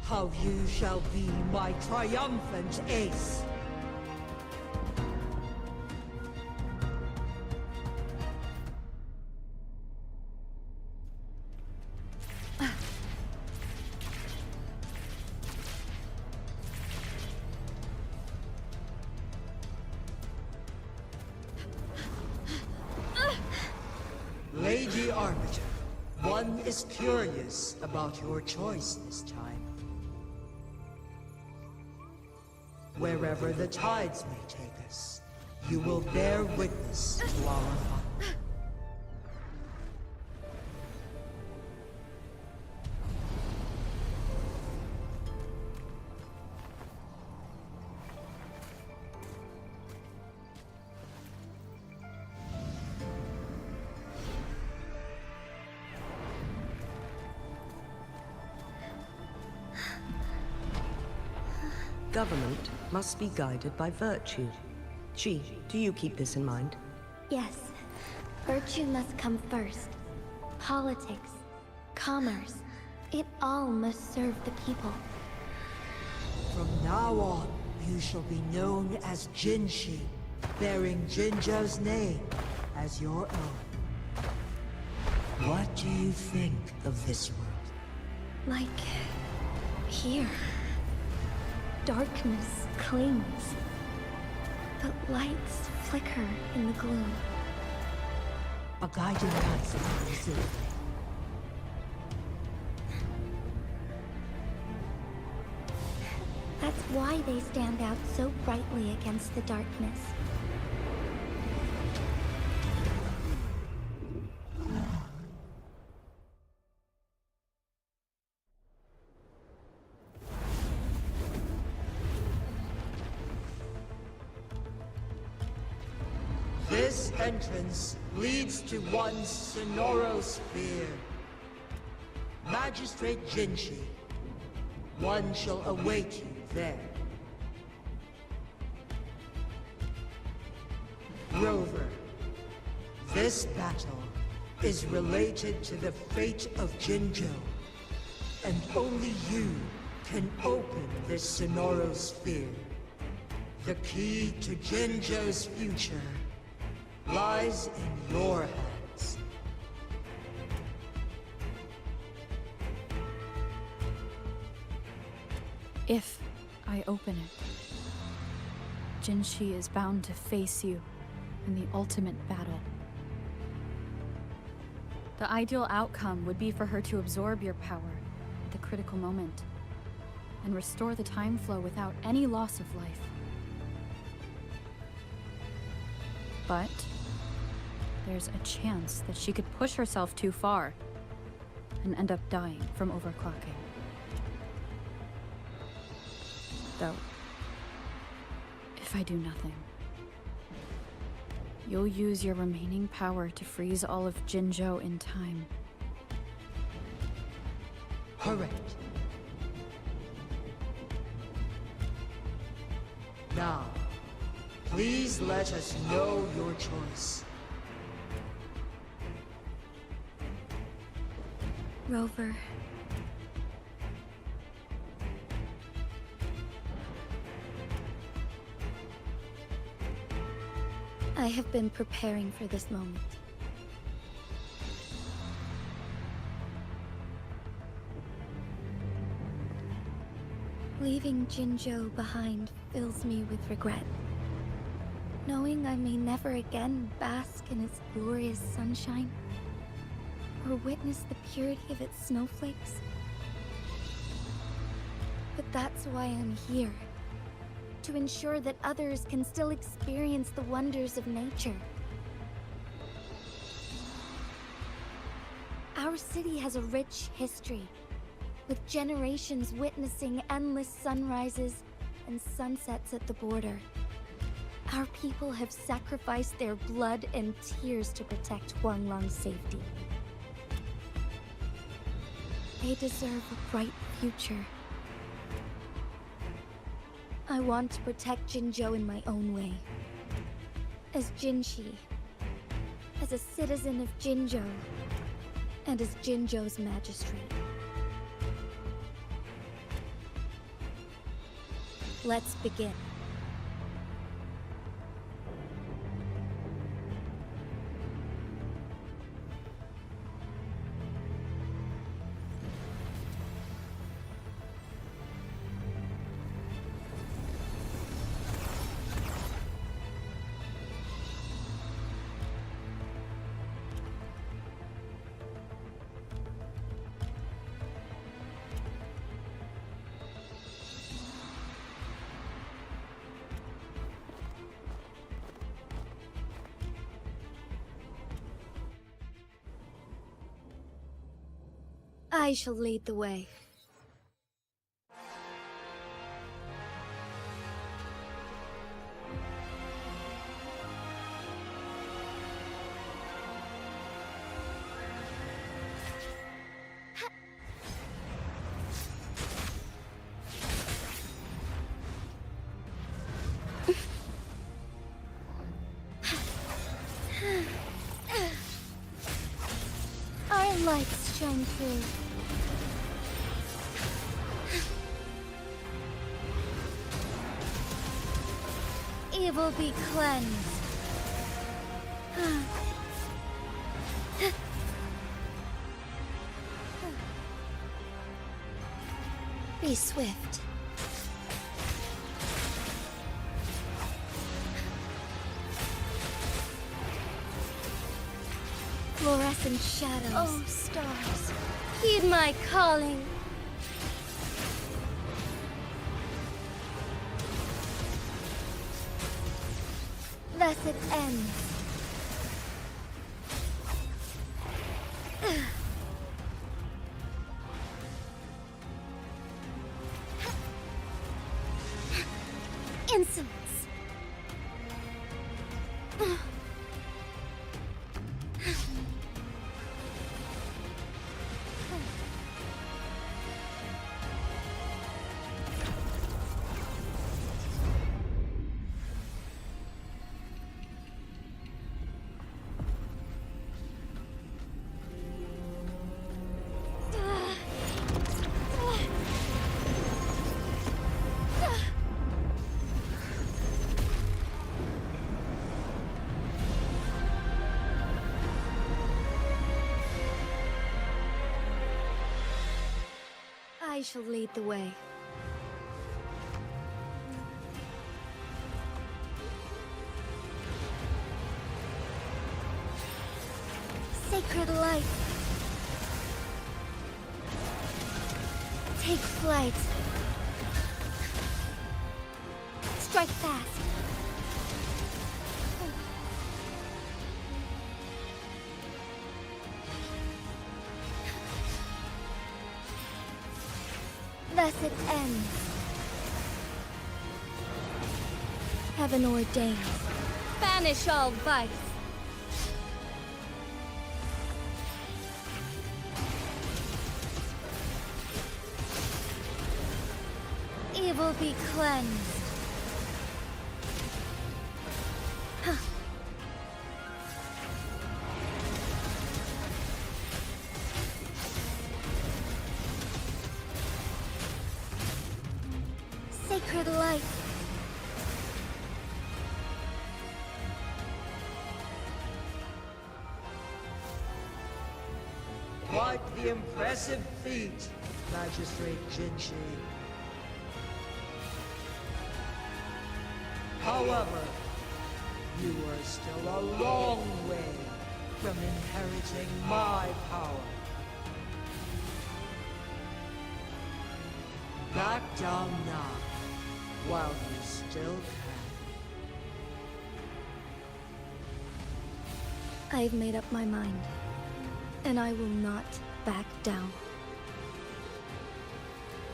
how you shall be my triumphant ace. Lady Arbiter, one is curious about your choice this time. Wherever the tides may take us, you will bear witness to our fun. Government must be guided by virtue. Chi, do you keep this in mind? Yes, virtue must come first. Politics, commerce, it all must serve the people. From now on, you shall be known as Jinshi, bearing Jinzhou's name as your own. What do you think of this world? Like here. Darkness clings, but lights flicker in the gloom. A guiding light from silver. That's why they stand out so brightly against the darkness. This entrance leads to one Sonoro Sphere. Magistrate Jinshi, one shall await you there. Rover, this battle is related to the fate of Jinzhou, and only you can open this Sonoral sphere. The key to Jinjo's future lies in your hands. If I open it, Jinshi is bound to face you in the ultimate battle. The ideal outcome would be for her to absorb your power at the critical moment and restore the time flow without any loss of life. But there's a chance that she could push herself too far and end up dying from overclocking. Though, if I do nothing, you'll use your remaining power to freeze all of Jinzhou in time. Correct. Now, please let us know your choice. Rover. I have been preparing for this moment. Leaving Jinzhou behind fills me with regret. Knowing I may never again bask in its glorious sunshine, or witness the purity of its snowflakes. But that's why I'm here. To ensure that others can still experience the wonders of nature. Our city has a rich history, with generations witnessing endless sunrises and sunsets at the border. Our people have sacrificed their blood and tears to protect Huanglong's safety. They deserve a bright future. I want to protect Jinzhou in my own way. As Jinshi, as a citizen of Jinzhou, and as Jinzhou's magistrate. Let's begin. I shall lead the way. Our lights shine through. Evil be cleansed. Be swift. Fluorescent shadows. Oh, stars. Heed my calling. Thus it ends. Insolence. I shall lead the way. Sacred light. Take flight. Strike fast. Thus it ends. Heaven ordains. Banish all vice. Evil be cleansed. Sacred light. Quite the impressive feat, Magistrate Jinshi. However, you are still a long way from inheriting my power. Back down now, while you still can. I've made up my mind, and I will not back down.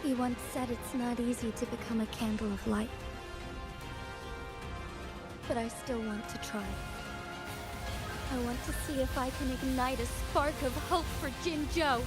You once said it's not easy to become a candle of light. But I still want to try. I want to see if I can ignite a spark of hope for Jinzhou.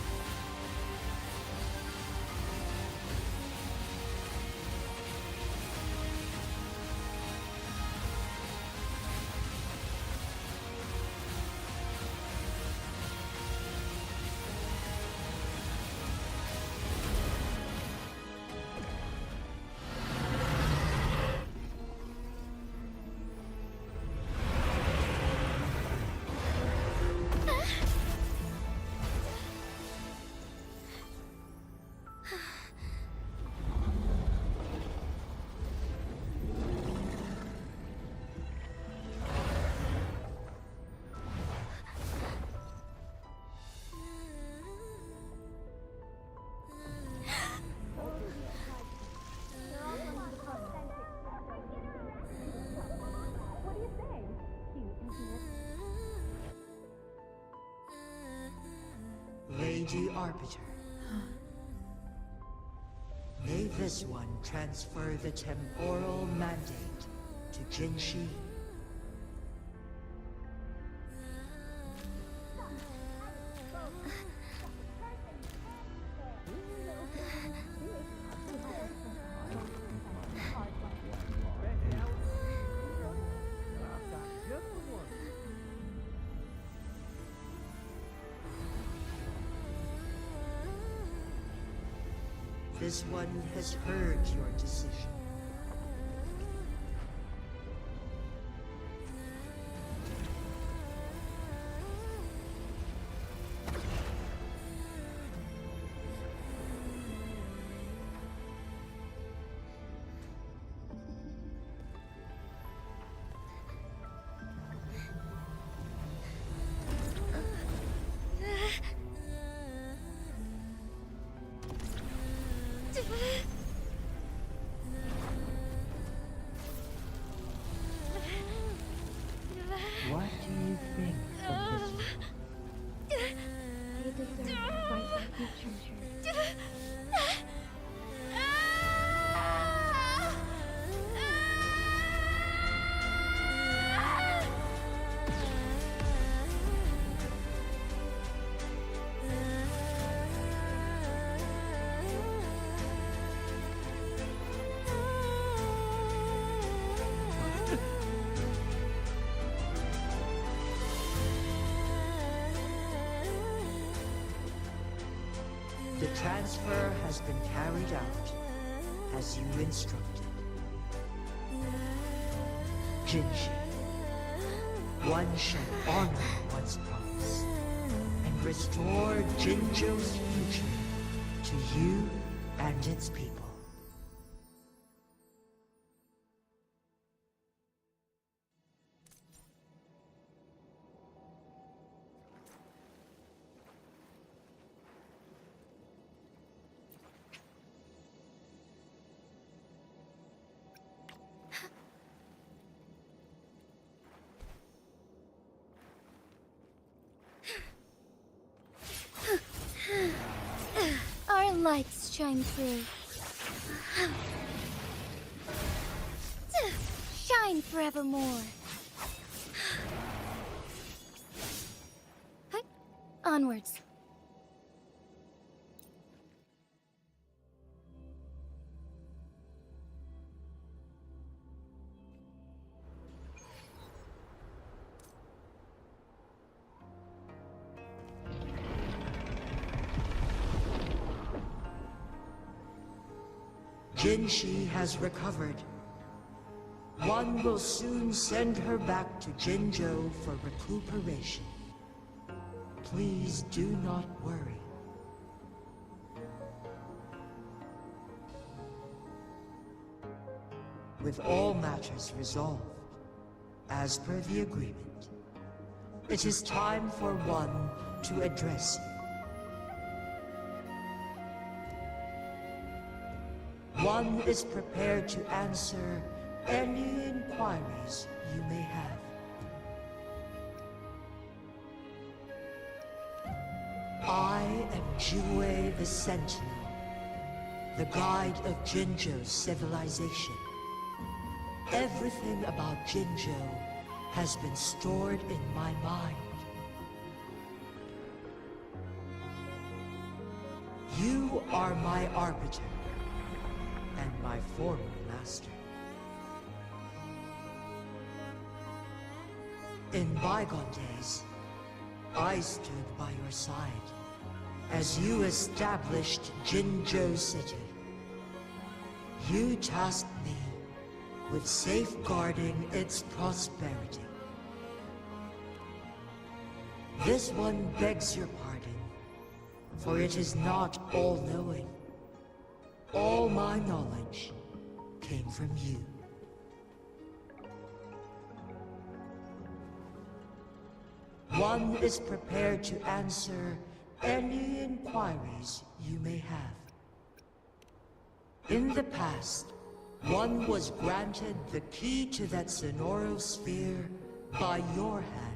Lady Arbiter. May this one transfer the temporal mandate to Jinshi. This one has heard your decision. What do you think of this one? They deserve to fight for future. The transfer has been carried out as you instructed. Jinshi, one shall honor one's promise and restore Jinzhou's future to you and its people. Our lights shine through. Shine forevermore. Onwards. Jinshi has recovered. One will soon send her back to Jinzhou for recuperation. Please do not worry. With all matters resolved, as per the agreement, it is time for one to address you. One is prepared to answer any inquiries you may have. I am Jue the Sentinel, the guide of Jinzhou's civilization. Everything about Jinzhou has been stored in my mind. You are my arbiter and my former master. In bygone days, I stood by your side as you established Jinzhou City. You tasked me with safeguarding its prosperity. This one begs your pardon, for it is not all-knowing. All my knowledge came from you. One is prepared to answer any inquiries you may have. In the past, one was granted the key to that Sonoro sphere by your hand.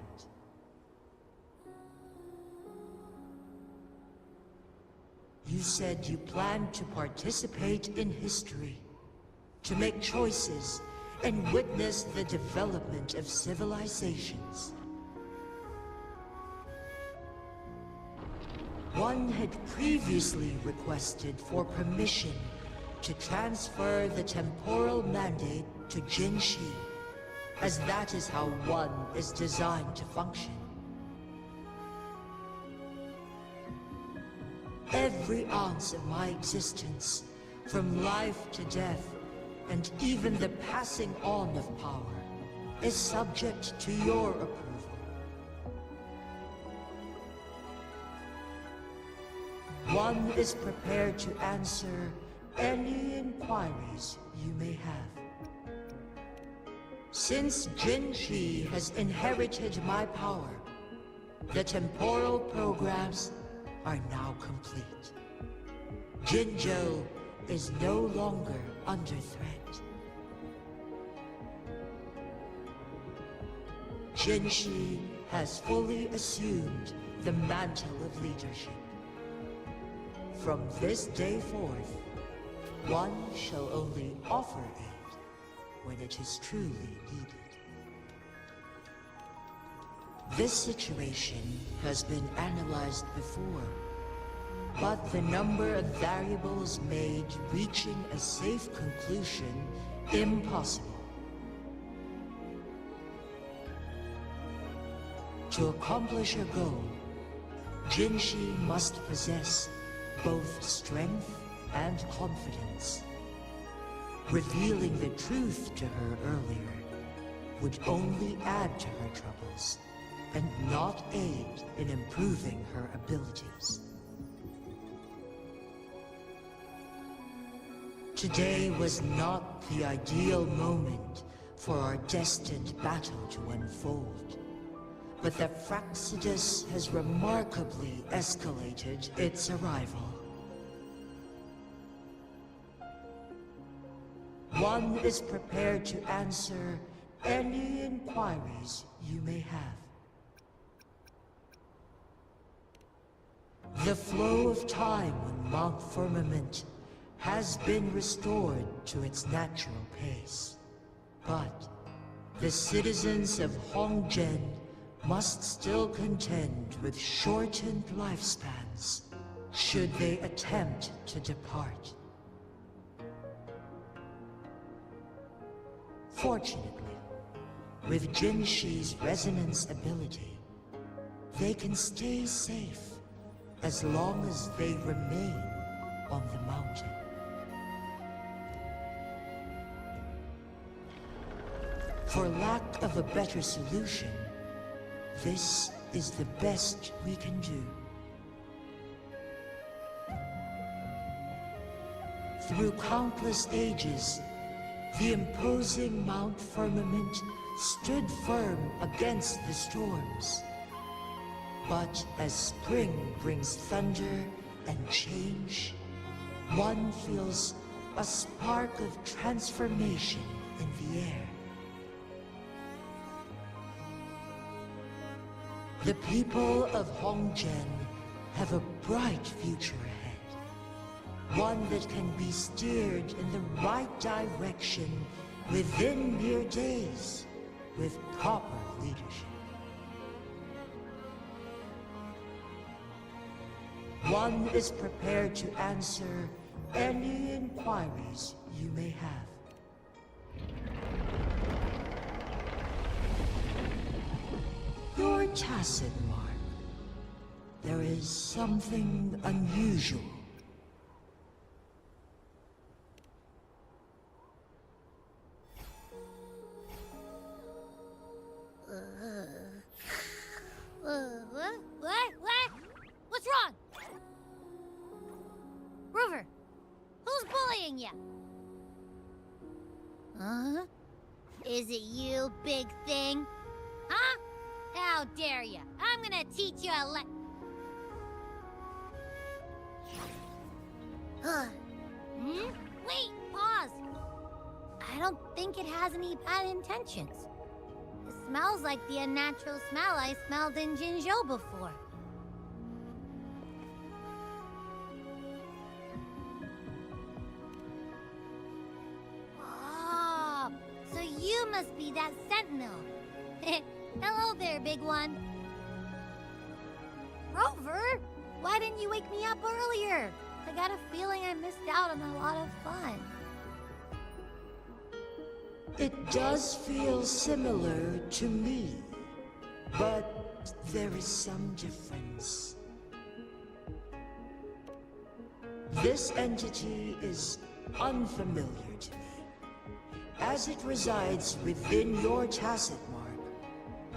You said you planned to participate in history, to make choices and witness the development of civilizations. One had previously requested for permission to transfer the temporal mandate to Jinshi, as that is how one is designed to function. Every ounce of my existence, from life to death, and even the passing on of power, is subject to your approval. One is prepared to answer any inquiries you may have. Since Jinshi has inherited my power, the temporal programs are now complete. Jinzhou is no longer under threat. Jinshi has fully assumed the mantle of leadership. From this day forth, one shall only offer aid when it is truly needed. This situation has been analyzed before, but the number of variables made reaching a safe conclusion impossible. To accomplish her goal, Jinshi must possess both strength and confidence. Revealing the truth to her earlier would only add to her troubles, and not aid in improving her abilities. Today was not the ideal moment for our destined battle to unfold. But the Fractsidus has remarkably escalated its arrival. One is prepared to answer any inquiries you may have. The flow of time on Mount Firmament has been restored to its natural pace. But the citizens of Hongzhen must still contend with shortened lifespans should they attempt to depart. Fortunately, with Jinshi's resonance ability, they can stay safe as long as they remain on the mountain. For lack of a better solution, this is the best we can do. Through countless ages, the imposing Mount Firmament stood firm against the storms. But as spring brings thunder and change, one feels a spark of transformation in the air. The people of Hongzhen have a bright future ahead. One that can be steered in the right direction within mere days with proper leadership. One is prepared to answer any inquiries you may have. Your tacit mark. There is something unusual. What? What's wrong? Rover, who's bullying you? Huh? Is it you, big thing? Huh? How dare you? I'm gonna teach you a Wait, pause. I don't think it has any bad intentions. It smells like the unnatural smell I smelled in Jinzhou before. Oh, so you must be that sentinel. Hello there, big one. Rover, why didn't you wake me up earlier? I got a feeling I missed out on a lot of fun. It does feel similar to me, but there is some difference. This entity is unfamiliar to me, as it resides within your tacit mark.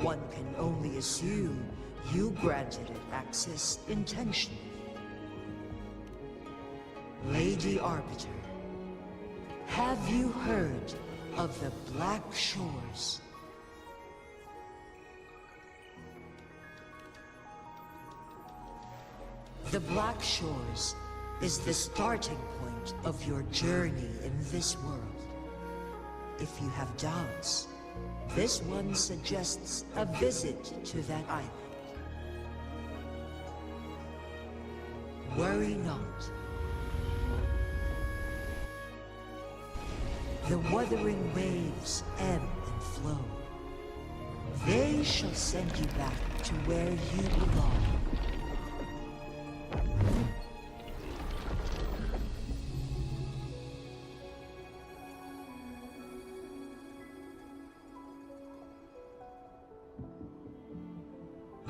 One can only assume you granted it access intentionally. Lady Arbiter, have you heard of the Black Shores? The Black Shores is the starting point of your journey in this world. If you have doubts, this one suggests a visit to that island. Worry not. The wuthering waves ebb and flow. They shall send you back to where you belong.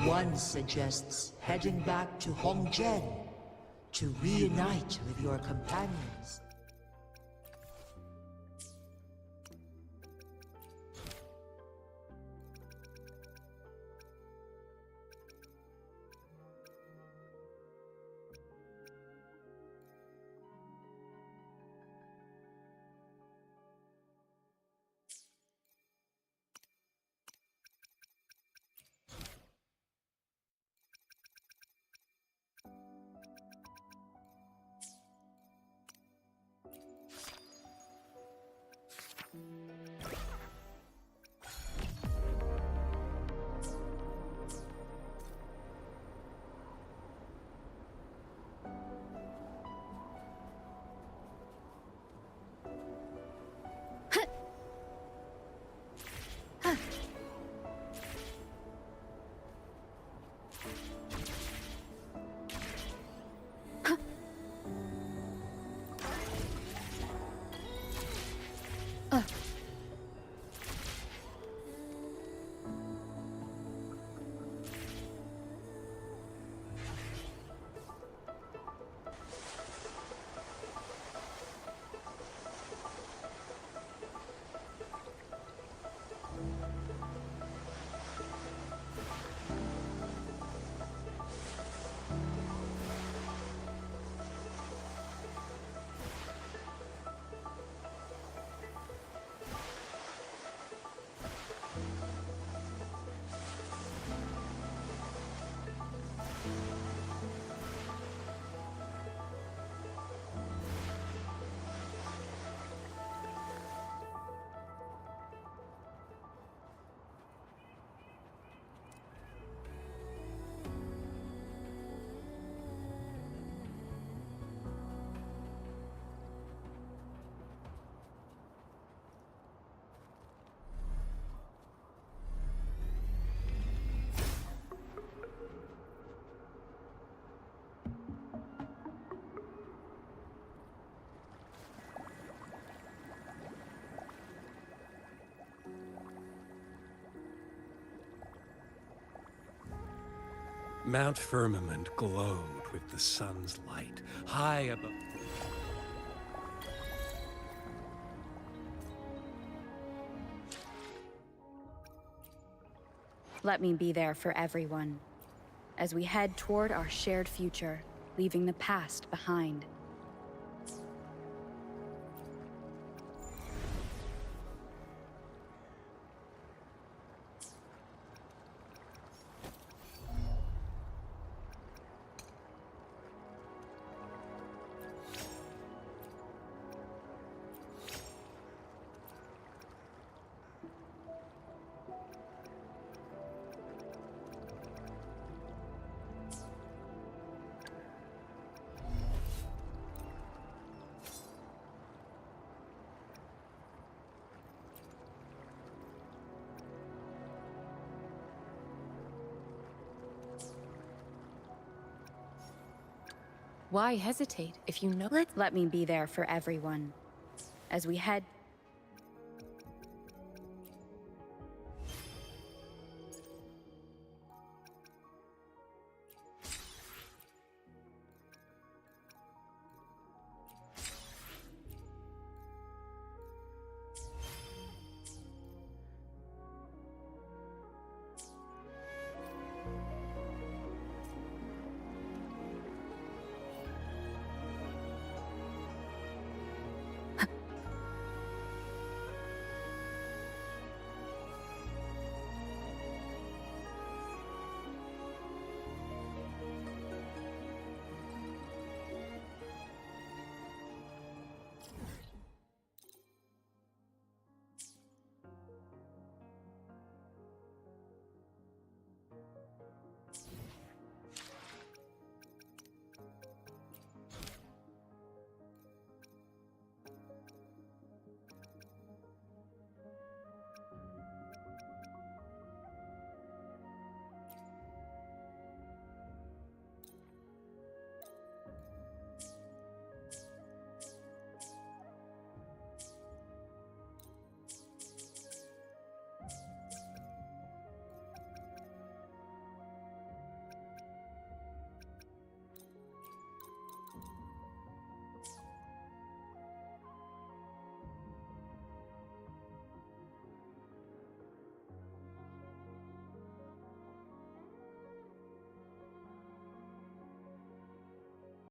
One suggests heading back to Hongzhen to reunite with your companions. Mount Firmament glowed with the sun's light, high above. Let me be there for everyone, as we head toward our shared future, leaving the past behind. Why hesitate if you know? Let me be there for everyone, as we head